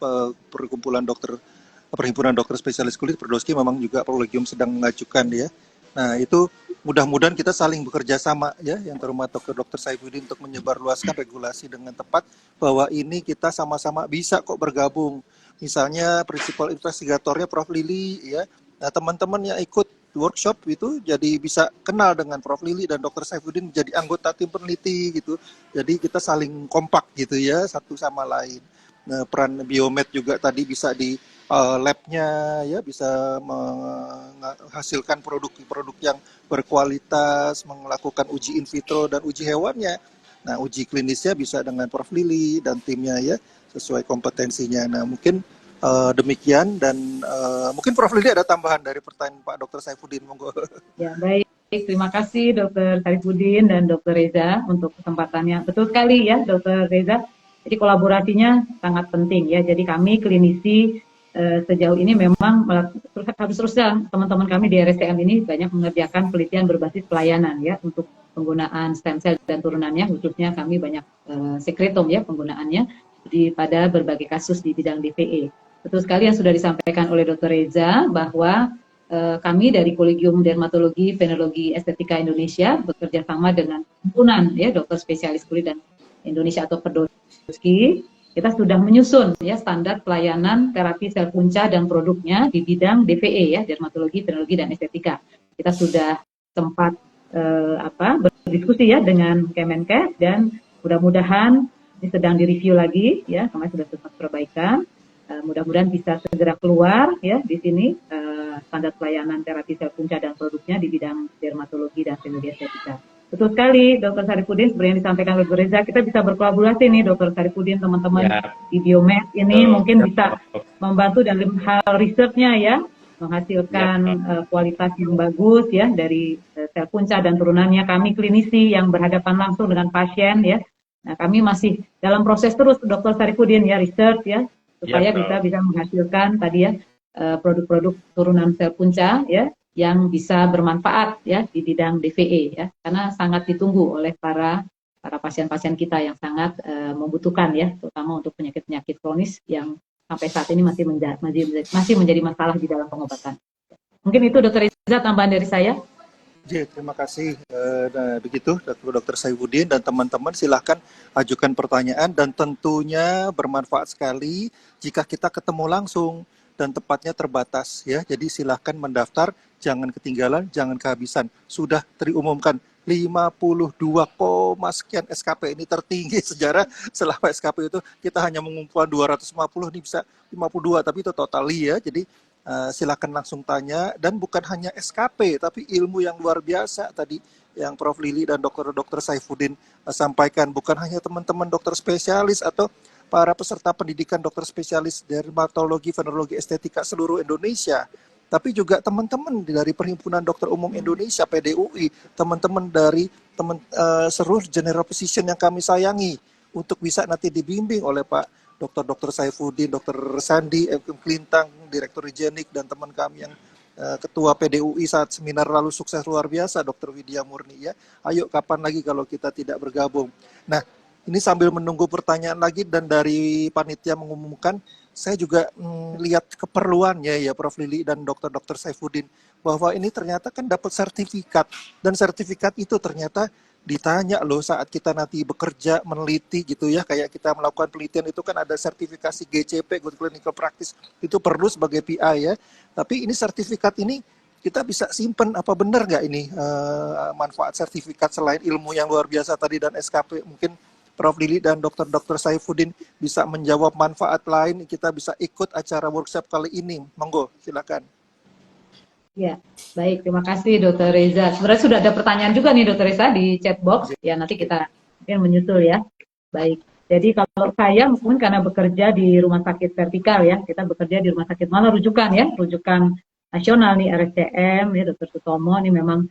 perhimpunan dokter spesialis kulit Perdoski memang juga kolegium sedang mengajukan ya. Nah itu mudah-mudahan kita saling bekerja sama ya, yang terhormat Dr. Saifuddin, untuk menyebarluaskan regulasi dengan tepat bahwa ini kita sama-sama bisa kok bergabung. Misalnya prinsipal investigatornya Prof. Lili ya, nah teman-teman yang ikut workshop itu jadi bisa kenal dengan Prof. Lili dan Dr. Saifuddin, jadi anggota tim peneliti gitu. Jadi kita saling kompak gitu ya, satu sama lain. Nah, peran biomed juga tadi bisa di labnya ya, bisa menghasilkan produk-produk yang berkualitas, melakukan uji in vitro dan uji hewannya. Nah, uji klinisnya bisa dengan Prof. Lili dan timnya ya, sesuai kompetensinya. Nah, mungkin demikian, dan mungkin Prof. Lili ada tambahan dari pertanyaan Pak Dr. Saifuddin, monggo. Ya, baik. Terima kasih Dr. Saifuddin dan Dr. Reza untuk kesempatannya. Betul sekali ya Dr. Reza. Jadi kolaborasinya sangat penting ya. Jadi kami klinisi sejauh ini memang harus terusnya teman-teman kami di RSCM ini banyak mengerjakan penelitian berbasis pelayanan ya untuk penggunaan stem cell dan turunannya, khususnya kami banyak sekretom ya penggunaannya pada berbagai kasus di bidang DVE. Betul sekali yang sudah disampaikan oleh Dr. Reza bahwa kami dari Kolegium Dermatologi, Venerologi, Estetika Indonesia bekerja sama dengan himpunan ya dokter spesialis kulit dan Indonesia atau Perdoski. Kita sudah menyusun ya standar pelayanan terapi sel punca dan produknya di bidang DVE ya, dermatologi, venerologi dan estetika. Kita sudah sempat berdiskusi ya dengan Kemenkes, dan mudah-mudahan ini sedang direview lagi ya, kemarin sudah sempat perbaikan. Mudah-mudahan bisa segera keluar ya di sini standar pelayanan terapi sel punca dan produknya di bidang dermatologi dan venerologi estetika. Betul sekali, Dr. Saifuddin, seperti yang disampaikan oleh Dr. Reza, kita bisa berkolaborasi nih, Dr. Saifuddin, teman-teman di Biomed ini mungkin bisa membantu dalam hal risetnya ya, menghasilkan kualitas yang bagus ya dari sel punca dan turunannya. Kami klinisi yang berhadapan langsung dengan pasien ya, Nah, kami masih dalam proses terus, Dr. Sarifudin, ya, research ya, supaya bisa menghasilkan tadi ya produk-produk turunan sel punca ya yang bisa bermanfaat ya di bidang DVE ya, karena sangat ditunggu oleh para pasien-pasien kita yang sangat membutuhkan ya, terutama untuk penyakit-penyakit kronis yang sampai saat ini masih menjadi masalah di dalam pengobatan. Mungkin itu Dr. Iza tambahan dari saya. Terima kasih. Nah, begitu Dr. Saifuddin dan teman-teman, silahkan ajukan pertanyaan dan tentunya bermanfaat sekali jika kita ketemu langsung dan tempatnya terbatas ya. Jadi silahkan mendaftar, jangan ketinggalan, jangan kehabisan. Sudah diumumkan 52, sekian SKP, ini tertinggi sejarah. Selama SKP itu kita hanya mengumpulkan 250, ini bisa 52, tapi itu totali ya. Jadi silakan langsung tanya, dan bukan hanya SKP tapi ilmu yang luar biasa tadi yang Prof. Lili dan Dr. Saifuddin sampaikan. Bukan hanya teman-teman dokter spesialis atau para peserta pendidikan dokter spesialis dermatologi, venerologi, estetika seluruh Indonesia, tapi juga teman-teman dari Perhimpunan Dokter Umum Indonesia PDUI, teman-teman dari seluruh general physician yang kami sayangi, untuk bisa nanti dibimbing oleh Pak Dr. Saifuddin, Dr. Sandi, Klintang, Direktur Higienik, dan teman kami yang Ketua PDUI saat seminar lalu sukses luar biasa, Dr. Widya Murni ya. Ayo kapan lagi kalau kita tidak bergabung. Nah, ini sambil menunggu pertanyaan lagi dan dari panitia mengumumkan, saya juga lihat keperluannya ya Prof. Lili dan Dr. Saifuddin, bahwa ini ternyata kan dapat sertifikat, dan sertifikat itu ternyata ditanya loh saat kita nanti bekerja meneliti gitu ya, kayak kita melakukan penelitian itu kan ada sertifikasi GCP, Good Clinical Practice, itu perlu sebagai PI ya. Tapi ini sertifikat ini kita bisa simpen, apa benar nggak ini manfaat sertifikat selain ilmu yang luar biasa tadi dan SKP? Mungkin Prof. Lili dan Dr. Saifuddin bisa menjawab manfaat lain, kita bisa ikut acara workshop kali ini. Monggo, silakan. Ya, baik. Terima kasih Dr. Reza. Sebenarnya sudah ada pertanyaan juga nih Dr. Reza di chat box. Ya, nanti kita mungkin menyusul ya. Baik. Jadi kalau saya mungkin karena bekerja di rumah sakit vertikal ya, kita bekerja di rumah sakit mana rujukan ya, rujukan nasional nih RSCM ya, Dr. Sutomo ini memang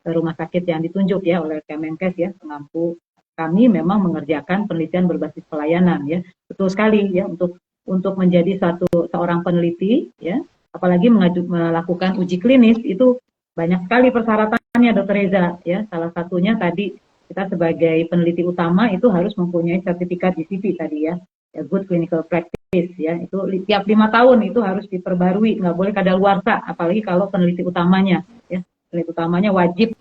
rumah sakit yang ditunjuk ya oleh Kemenkes ya, pengampu. Kami memang mengerjakan penelitian berbasis pelayanan ya. Betul sekali ya, untuk menjadi seorang peneliti ya, apalagi melakukan uji klinis itu banyak sekali persyaratannya Dr. Reza ya. Salah satunya tadi kita sebagai peneliti utama itu harus mempunyai sertifikat GCP tadi ya, Good Clinical Practice ya. Itu tiap 5 tahun itu harus diperbarui, nggak boleh kadaluarsa, apalagi kalau peneliti utamanya ya. Peneliti utamanya wajib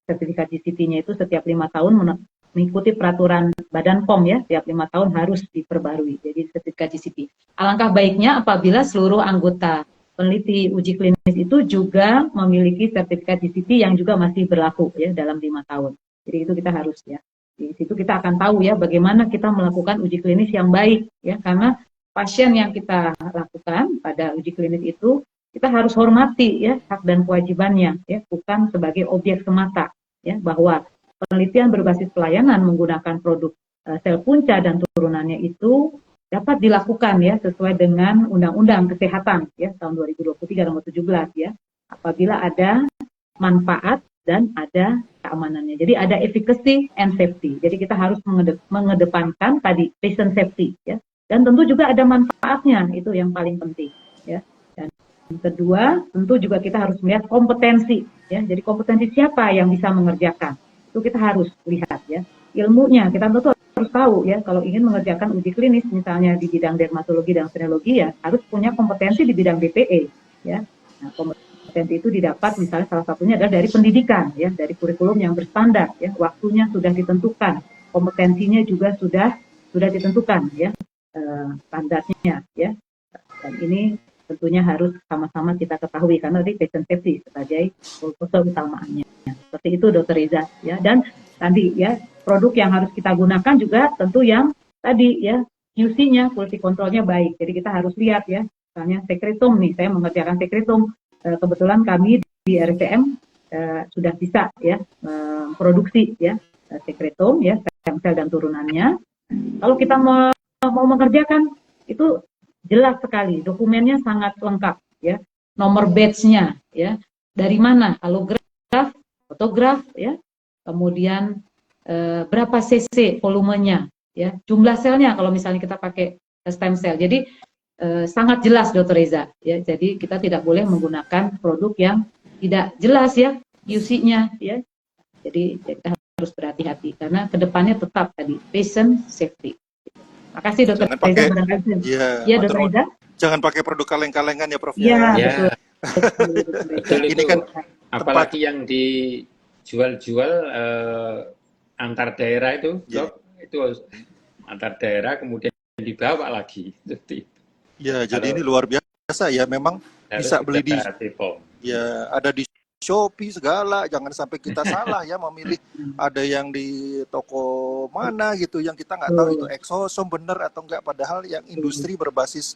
sertifikat GCP-nya itu setiap 5 tahun mengikuti peraturan Badan POM ya, tiap 5 tahun harus diperbarui. Jadi sertifikat GCP. Alangkah baiknya apabila seluruh anggota peneliti uji klinis itu juga memiliki sertifikat GCP yang juga masih berlaku ya dalam 5 tahun. Jadi itu kita harus ya. Di situ kita akan tahu ya bagaimana kita melakukan uji klinis yang baik ya, karena pasien yang kita lakukan pada uji klinis itu kita harus hormati ya hak dan kewajibannya ya, bukan sebagai objek semata ya, bahwa penelitian berbasis pelayanan menggunakan produk sel punca dan turunannya itu dapat dilakukan ya sesuai dengan Undang-Undang Kesehatan ya tahun 2023 nomor 17 ya, apabila ada manfaat dan ada keamanannya. Jadi ada efficacy and safety. Jadi kita harus mengedepankan tadi patient safety ya, dan tentu juga ada manfaatnya, itu yang paling penting ya. Dan yang kedua, tentu juga kita harus melihat kompetensi ya. Jadi kompetensi siapa yang bisa mengerjakan? Itu kita harus lihat ya. Ilmunya kita tentu harus tahu ya, kalau ingin mengerjakan uji klinis misalnya di bidang dermatologi dan venerologi ya harus punya kompetensi di bidang DPE ya. Nah, kompetensi itu didapat misalnya salah satunya adalah dari pendidikan ya, dari kurikulum yang berstandar ya, waktunya sudah ditentukan, kompetensinya juga sudah ditentukan ya, standarnya ya. Dan ini tentunya harus sama-sama kita ketahui karena tadi patient safety sebagai unsur utamaannya. Seperti itu Dr. Reza ya. Dan tadi ya produk yang harus kita gunakan juga tentu yang tadi ya QC-nya, quality control-nya baik. Jadi kita harus lihat ya, misalnya sekretum nih, saya mengerjakan sekretum, kebetulan kami di RSCM sudah bisa ya produksi ya sekretum ya, stem cell dan turunannya. Kalau kita mau mengerjakan itu jelas sekali, dokumennya sangat lengkap ya, nomor batch-nya ya, dari mana, alograf, fotograf ya, kemudian berapa cc volumenya, ya, jumlah selnya kalau misalnya kita pakai stem cell. Jadi sangat jelas, Dr. Reza, ya. Jadi kita tidak boleh menggunakan produk yang tidak jelas ya UC-nya, ya. Jadi kita harus berhati-hati karena kedepannya tetap tadi patient safety. Makasih Dr. Reza. Ya, Dr. Reza. Jangan pakai produk kaleng-kalengan ya, Prof. Ya, betul. Betul. Ini kan apalagi yang dijual-jual antar daerah itu, Dok, itu antar daerah kemudian dibawa lagi. Ya, jadi ini luar biasa ya, memang bisa beli di ya, ada di Shopee segala, jangan sampai kita salah ya memilih ada yang di toko mana gitu yang kita nggak tahu itu exosome bener atau enggak, padahal yang industri berbasis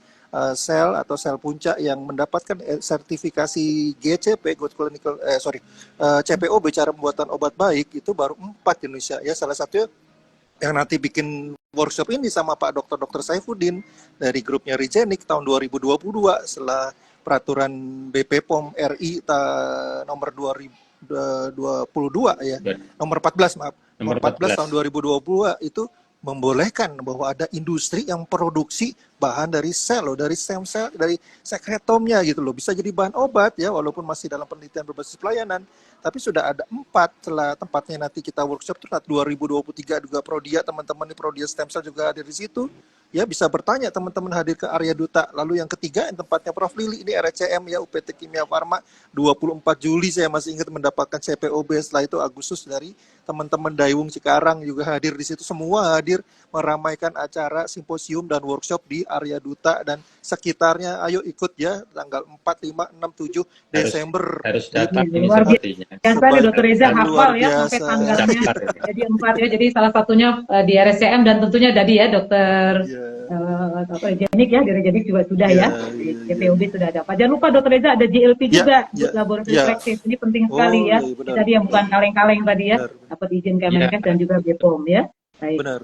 sel atau sel puncak yang mendapatkan sertifikasi GCP, Good Clinical CPOB cara pembuatan obat baik itu baru 4 di Indonesia ya. Salah satunya yang nanti bikin workshop ini sama Pak Dr. Saifuddin dari grupnya Regenik tahun 2022 setelah peraturan BP POM RI nomor 2022 ya, nomor 14 maaf, nomor 14 tahun 2022 itu membolehkan bahwa ada industri yang produksi bahan dari sel loh, dari stem cell, dari sekretomnya gitu loh, bisa jadi bahan obat ya, walaupun masih dalam penelitian berbasis pelayanan, tapi sudah ada 4 setelah tempatnya nanti kita workshop tuh 2023 juga Prodia, teman-teman di Prodia Stem Cell juga ada di situ. Ya, bisa bertanya teman-teman hadir ke Arya Duta. Lalu yang ketiga yang tempatnya Prof Lili ini RCM ya, UPT Kimia Farma 24 Juli saya masih ingat mendapatkan CPOB. Setelah itu Agustus dari teman-teman Daiwung Cikarang juga hadir di situ, semua hadir meramaikan acara simposium dan workshop di Arya Duta dan sekitarnya. Ayo ikut ya tanggal 4, 5, 6, 7 Desember. Harus datang ini luar sepertinya. Biasa nih Dr. Reza hafal ya sampai tanggalnya. Jadi 4 ya, jadi salah satunya di RSCM dan tentunya tadi ya Dokter Regenik ya, di Regenik juga sudah ya, di CPOB sudah ada. Jangan lupa Dr. Reza ada GLP juga, laboratorium reflektif, ini penting sekali ya. Tadi yang bukan kaleng-kaleng tadi ya, dapat izin Kemenkes dan juga BPOM ya. Baik. Benar.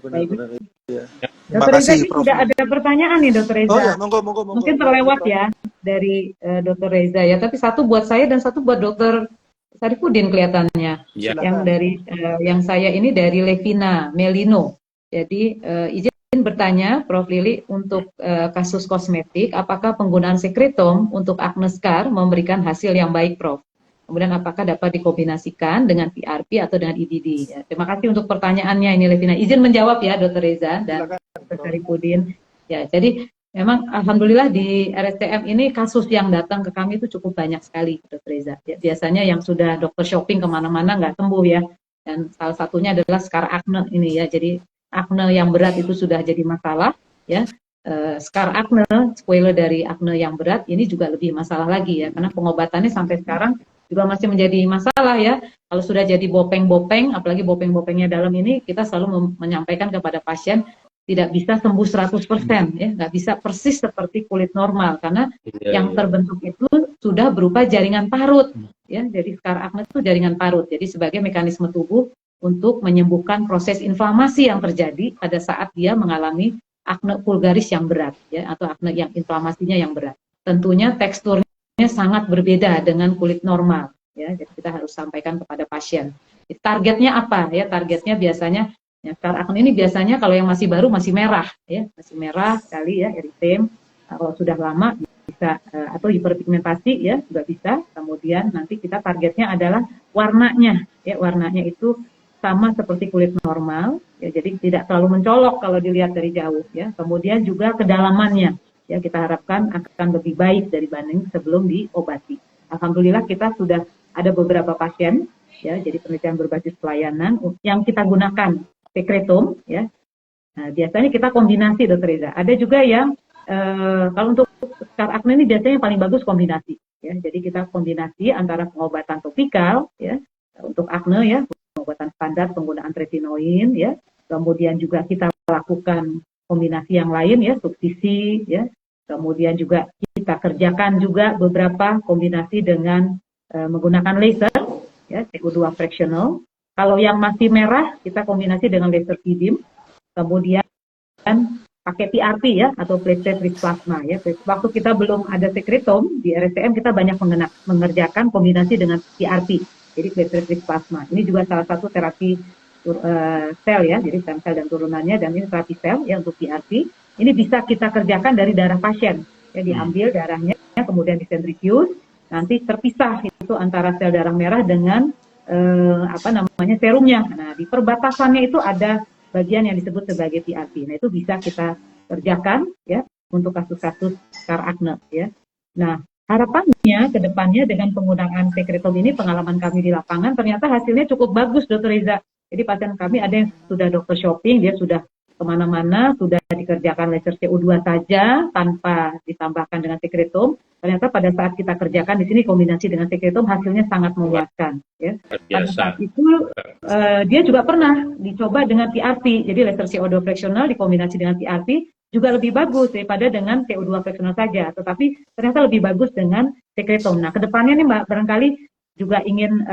Ya. Dr. Reza ini sudah ada pertanyaan nih Dr. Reza. Oh ya, monggo. Mungkin terlewat ya dari Dr. Reza ya, tapi satu buat saya dan satu buat Dr. Sarifuddin kelihatannya. Yang dari yang saya ini dari Levina Melino. Jadi izin bertanya Prof Lili, untuk kasus kosmetik apakah penggunaan sekretom untuk acne scar memberikan hasil yang baik, Prof? Kemudian apakah dapat dikombinasikan dengan PRP atau dengan IBD? Ya, terima kasih untuk pertanyaannya ini Levina. Izin menjawab ya Dr. Reza dan Dr. Sarifuddin. Ya, jadi memang alhamdulillah di RSCM ini kasus yang datang ke kami itu cukup banyak sekali, Dr. Reza. Ya, biasanya yang sudah dokter shopping kemana-mana nggak sembuh ya. Dan salah satunya adalah scar acne ini ya. Jadi acne yang berat itu sudah jadi masalah ya. Scar acne, spoiler dari acne yang berat ini juga lebih masalah lagi ya, karena pengobatannya sampai sekarang juga masih menjadi masalah ya. Kalau sudah jadi bopeng-bopeng, apalagi bopeng-bopengnya dalam ini, kita selalu menyampaikan kepada pasien tidak bisa sembuh 100% ya, nggak bisa persis seperti kulit normal karena yang terbentuk itu sudah berupa jaringan parut ya. Jadi scar acne itu jaringan parut. Jadi sebagai mekanisme tubuh untuk menyembuhkan proses inflamasi yang terjadi pada saat dia mengalami acne vulgaris yang berat ya, atau acne yang inflamasinya yang berat. Tentunya teksturnya sangat berbeda dengan kulit normal ya. Jadi kita harus sampaikan kepada pasien. Targetnya apa ya? Targetnya biasanya ya, scar acne ini biasanya kalau yang masih baru masih merah ya, masih merah sekali ya, eritem. Kalau sudah lama bisa atau hiperpigmentasi ya juga bisa. Kemudian nanti kita targetnya adalah warnanya ya, warnanya itu sama seperti kulit normal ya, jadi tidak terlalu mencolok kalau dilihat dari jauh ya. Kemudian juga kedalamannya ya, kita harapkan akan lebih baik dibanding sebelum diobati. Alhamdulillah kita sudah ada beberapa pasien ya, jadi penelitian berbasis pelayanan yang kita gunakan sekretom ya. Nah, biasanya kita kombinasi Dr. Reza. Ada juga yang kalau untuk scar acne ini biasanya yang paling bagus kombinasi ya. Jadi kita kombinasi antara pengobatan topikal ya untuk acne ya, pengobatan standar penggunaan tretinoin ya. Kemudian juga kita lakukan kombinasi yang lain ya, subsisi ya. Kemudian juga kita kerjakan juga beberapa kombinasi dengan menggunakan laser ya, CO2 fractional. Kalau yang masih merah kita kombinasi dengan laser feeding. Kemudian pakai PRP ya, atau platelet rich plasma ya. Waktu kita belum ada sekretom di RSCM kita banyak mengerjakan kombinasi dengan PRP. Jadi platelet rich plasma. Ini juga salah satu terapi sel ya, jadi stem sel dan turunannya, dan ini terapi sel ya untuk PRP. Ini bisa kita kerjakan dari darah pasien, ya diambil darahnya, kemudian disentrifuge, nanti terpisah itu antara sel darah merah dengan serumnya. Nah, di perbatasannya itu ada bagian yang disebut sebagai PRP. Nah, itu bisa kita kerjakan ya untuk kasus-kasus scar acne ya. Nah, harapannya ke depannya dengan penggunaan sekretom ini, pengalaman kami di lapangan ternyata hasilnya cukup bagus, Dr. Reza. Jadi pasien kami ada yang sudah dokter shopping, dia sudah kemana-mana, sudah dikerjakan laser CO2 saja tanpa ditambahkan dengan sekretom. Ternyata pada saat kita kerjakan di sini kombinasi dengan sekretom hasilnya sangat memuaskan. Ya. Pada saat itu dia juga pernah dicoba dengan PRP, jadi laser CO2 fraksional dikombinasi dengan PRP juga lebih bagus daripada dengan CO2 fraksional saja. Tetapi ternyata lebih bagus dengan sekretom. Nah, kedepannya nih Mbak, barangkali juga ingin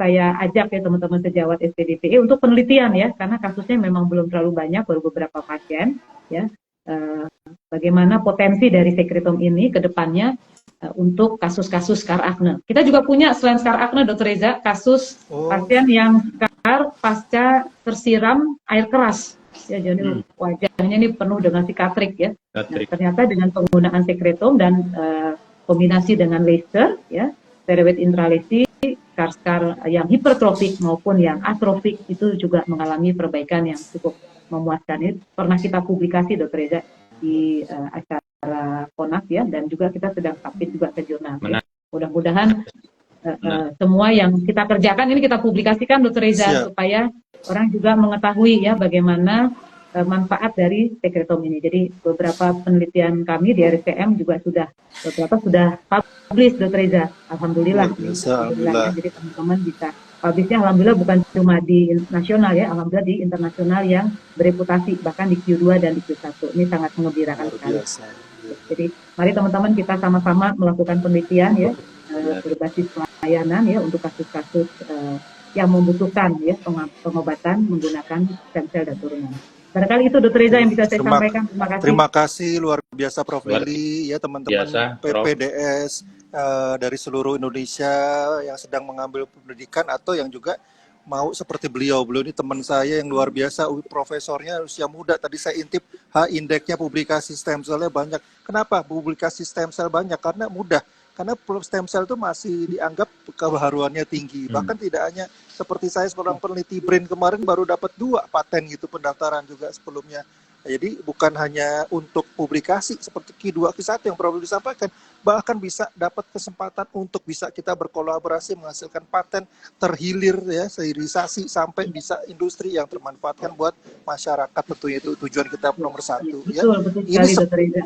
saya ajak ya teman-teman sejawat SPDPE untuk penelitian ya, karena kasusnya memang belum terlalu banyak, baru beberapa pasien ya. Bagaimana potensi dari sekretom ini ke depannya untuk kasus-kasus scar acne. Kita juga punya selain scar acne, Dr. Reza, kasus pasien yang scar pasca tersiram air keras. Ya, jadi wajahnya ini penuh dengan sikatrik ya. Nah, ternyata dengan penggunaan sekretom dan kombinasi dengan laser ya, steroid intralesi, skar-skar yang hipertrofik maupun yang atrofik itu juga mengalami perbaikan yang cukup memuaskan. Ini pernah kita publikasi, Dr. Reza, di acara Konak ya, dan juga kita sedang submit juga ke jurnal. Ya. Mudah-mudahan semua yang kita kerjakan ini kita publikasikan, Dr. Reza, supaya orang juga mengetahui ya bagaimana manfaat dari sekretom ini. Jadi beberapa penelitian kami di RSCM juga beberapa sudah publish, Dr. Reza. Alhamdulillah. Alhamdulillah. Jadi teman-teman bisa publishnya, alhamdulillah bukan cuma di nasional ya, alhamdulillah di internasional yang bereputasi, bahkan di Q2 dan di Q1. Ini sangat mengembirakan sekali. Jadi mari teman-teman kita sama-sama melakukan penelitian ya, berbasis pelayanan ya untuk kasus-kasus yang membutuhkan ya pengobatan menggunakan stem cell dan turunan. Barangkali itu Dr. Reza yang bisa saya sampaikan. Terima kasih. Terima kasih luar biasa Prof. Eli ya, teman-teman PPDS dari seluruh Indonesia yang sedang mengambil pendidikan atau yang juga mau seperti beliau. Beliau ini teman saya yang luar biasa, profesornya usia muda. Tadi saya intip H-indeknya publikasi stem cell-nya banyak. Kenapa publikasi stem cell banyak? Karena mudah. Karena stem cell itu masih dianggap kebaharuannya tinggi. Bahkan tidak hanya seperti saya seorang peneliti BRAIN kemarin baru dapat 2 paten gitu, pendaftaran juga sebelumnya. Jadi bukan hanya untuk publikasi seperti Q2, Q1 yang perlu disampaikan, bahkan bisa dapat kesempatan untuk bisa kita berkolaborasi menghasilkan paten terhilir ya, sterilisasi sampai bisa industri yang termanfaatkan buat masyarakat, tentunya itu tujuan kita nomor 1 ya. Betul sekali, Dr. Reza.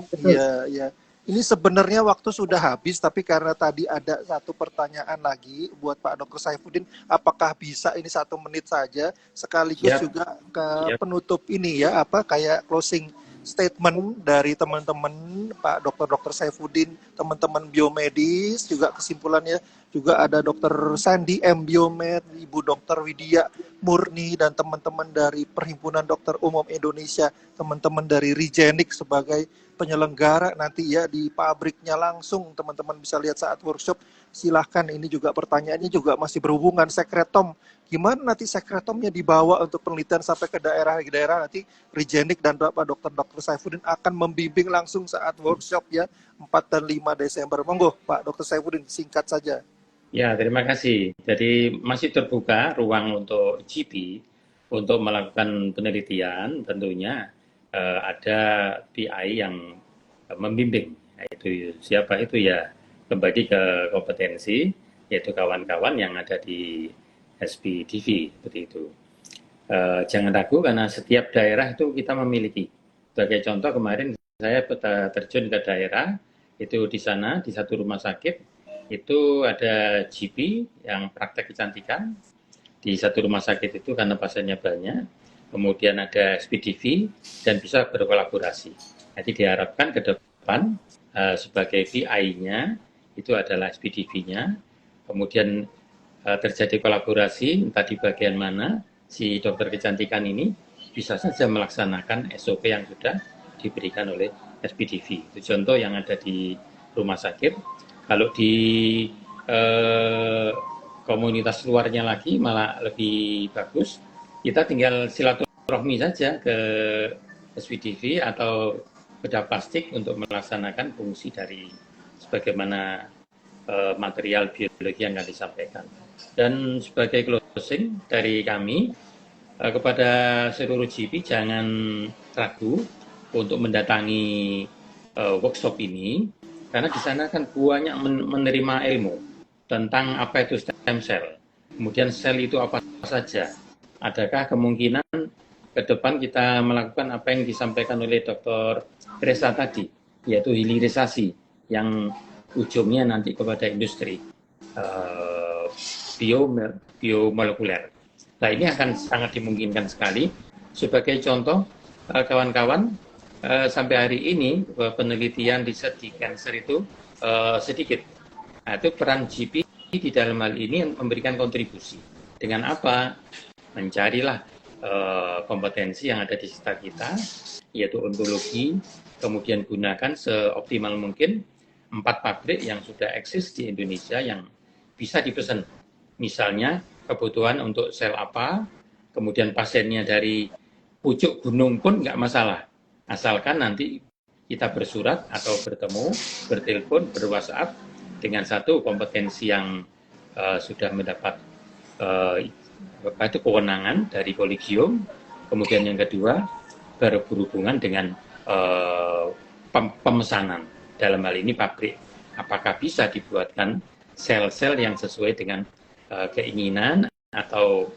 Ya. Ini sebenarnya waktu sudah habis, tapi karena tadi ada satu pertanyaan lagi buat Pak Dr. Saifuddin, apakah bisa ini 1 menit saja, sekaligus juga ke penutup ini ya, kayak closing statement dari teman-teman Pak Dr. Saifuddin, teman-teman biomedis, juga kesimpulannya juga ada Dr. Sandy M. Biomed, Ibu Dr. Widya Murni, dan teman-teman dari Perhimpunan Dokter Umum Indonesia, teman-teman dari Regenik sebagai penyelenggara nanti ya di pabriknya langsung, teman-teman bisa lihat saat workshop. Silahkan, ini juga pertanyaannya juga masih berhubungan sekretom. Gimana nanti sekretomnya dibawa untuk penelitian sampai ke daerah-daerah, nanti Regenik dan Bapak Dr. Saifuddin akan membimbing langsung saat workshop ya 4 dan 5 Desember. Monggo Pak Dr. Saifuddin, singkat saja. Ya, terima kasih. Jadi masih terbuka ruang untuk GP untuk melakukan penelitian, tentunya ada PI yang membimbing. Itu siapa itu ya, kembali ke kompetensi, yaitu kawan-kawan yang ada di SPDV seperti itu. Jangan ragu karena setiap daerah itu kita memiliki. Sebagai contoh, kemarin saya terjun ke daerah itu, di sana di satu rumah sakit itu ada GP yang praktek kecantikan di satu rumah sakit itu karena pasiennya banyak. Kemudian ada SPDV dan bisa berkolaborasi. Jadi diharapkan ke depan sebagai PI-nya itu adalah SPDV-nya. Kemudian terjadi kolaborasi entah di bagian mana, si dokter kecantikan ini bisa saja melaksanakan SOP yang sudah diberikan oleh SPDV. Itu contoh yang ada di rumah sakit. Kalau di komunitas luarnya lagi malah lebih bagus. kita tinggal silaturahmi saja ke SPDV atau bedah plastik untuk melaksanakan fungsi dari sebagaimana material biologi yang akan disampaikan. Dan sebagai closing dari kami, kepada seluruh GP jangan ragu untuk mendatangi workshop ini, karena di sana kan banyak menerima ilmu tentang apa itu stem cell, kemudian sel itu apa saja, adakah kemungkinan ke depan kita melakukan apa yang disampaikan oleh Dr. Reza tadi, yaitu hilirisasi yang ujungnya nanti kepada industri biomolekuler. Nah, ini akan sangat dimungkinkan sekali. Sebagai contoh, kawan-kawan, sampai hari ini penelitian riset di cancer itu sedikit. Nah, itu peran GP di dalam hal ini memberikan kontribusi. Dengan apa? Mencarilah kompetensi yang ada di sekitar kita, yaitu ontologi, kemudian gunakan seoptimal mungkin 4 pabrik yang sudah eksis di Indonesia yang bisa dipesan. Misalnya kebutuhan untuk sel apa, kemudian pasiennya dari pucuk gunung pun nggak masalah. Asalkan nanti kita bersurat atau bertemu, bertelepon, berwhatsapp dengan satu kompetensi yang sudah mendapat kewenangan dari Collegium. Kemudian yang kedua, berhubungan dengan pemesanan. Dalam hal ini pabrik, apakah bisa dibuatkan sel-sel yang sesuai dengan keinginan atau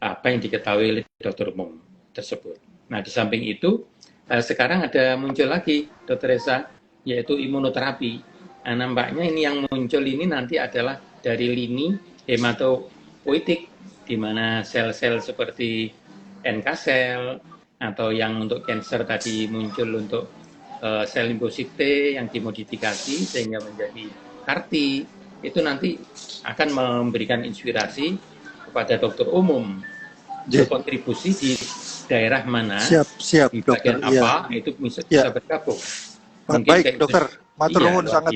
apa yang diketahui oleh dokter umum tersebut. Nah, di samping itu, sekarang ada muncul lagi, Dr. Reza, yaitu imunoterapi. Nah, nampaknya ini yang muncul ini nanti adalah dari lini hematopoietik, di mana sel-sel seperti NK sel, atau yang untuk cancer tadi muncul untuk sel limfosit T yang dimodifikasi sehingga menjadi CAR-T, itu nanti akan memberikan inspirasi kepada dokter umum berkontribusi di daerah mana, di bagian dokter, apa, itu bisa bergabung. Baik, dokter. Matur nuwun sangat.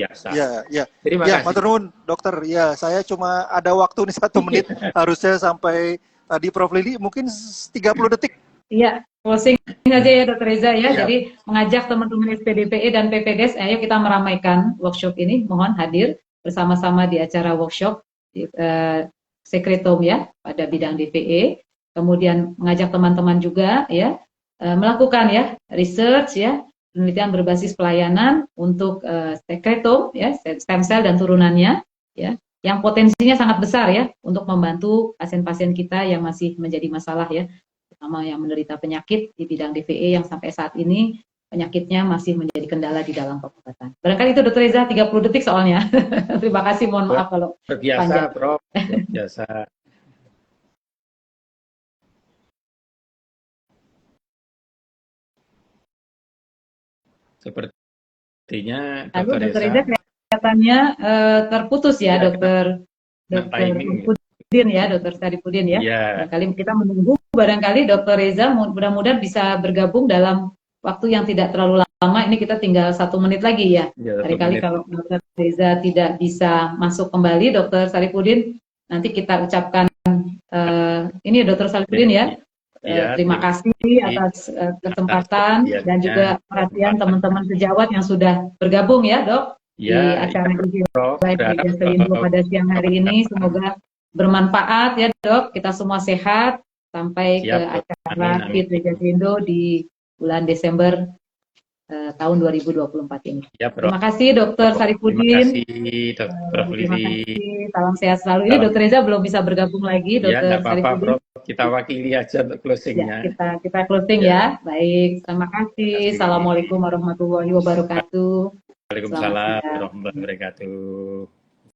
Terima kasih. Matur nuwun, dokter. Ya, saya cuma ada waktu nih 1 menit, harusnya sampai tadi Prof. Lili mungkin 30 detik. Iya, closing aja ya Dr. Reza ya. Jadi mengajak teman-teman SPDPE dan PPDS, ayo kita meramaikan workshop ini. Mohon hadir bersama-sama di acara workshop Sekretome ya pada bidang DVE. Kemudian mengajak teman-teman juga ya melakukan ya research ya, penelitian berbasis pelayanan untuk Sekretome ya, stem cell dan turunannya ya, yang potensinya sangat besar ya untuk membantu pasien-pasien kita yang masih menjadi masalah ya, terutama yang menderita penyakit di bidang DVE yang sampai saat ini penyakitnya masih menjadi kendala di dalam pengobatan. Barangkali itu Dr. Reza, 30 detik soalnya. Terima kasih, mohon maaf kalau panjang. Prof. Biasa. Sepertinya Dr. Reza kelihatannya terputus ya, Dokter Sarifudin ya, Dokter Sarifudin ya. Barangkali kita menunggu, barangkali Dr. Reza mudah-mudahan bisa bergabung dalam waktu yang tidak terlalu lama. Ini kita tinggal 1 menit lagi ya. Barangkali kalau Dr. Reza tidak bisa masuk kembali, Dr. Sarifudin, nanti kita ucapkan ini Dr. Sarifudin ya. Terima kasih atas kesempatan dan juga perhatian teman-teman sejawat yang sudah bergabung ya, Dok, di acara Live Reja Selindo pada siang hari ini. Semoga bermanfaat ya, Dok. Kita semua sehat sampai ke acara Reja Selindo di bulan Desember tahun 2024 ini. Terima kasih Dr. Sarifudin. Terima kasih. Salam sehat selalu. Ini Dr. Reza belum bisa bergabung lagi, Dr. Sarifudin. Kita wakili aja untuk closingnya. Kita closing ya. Baik, terima kasih. Assalamualaikum warahmatullahi wabarakatuh. Waalaikumsalam warahmatullahi wabarakatuh.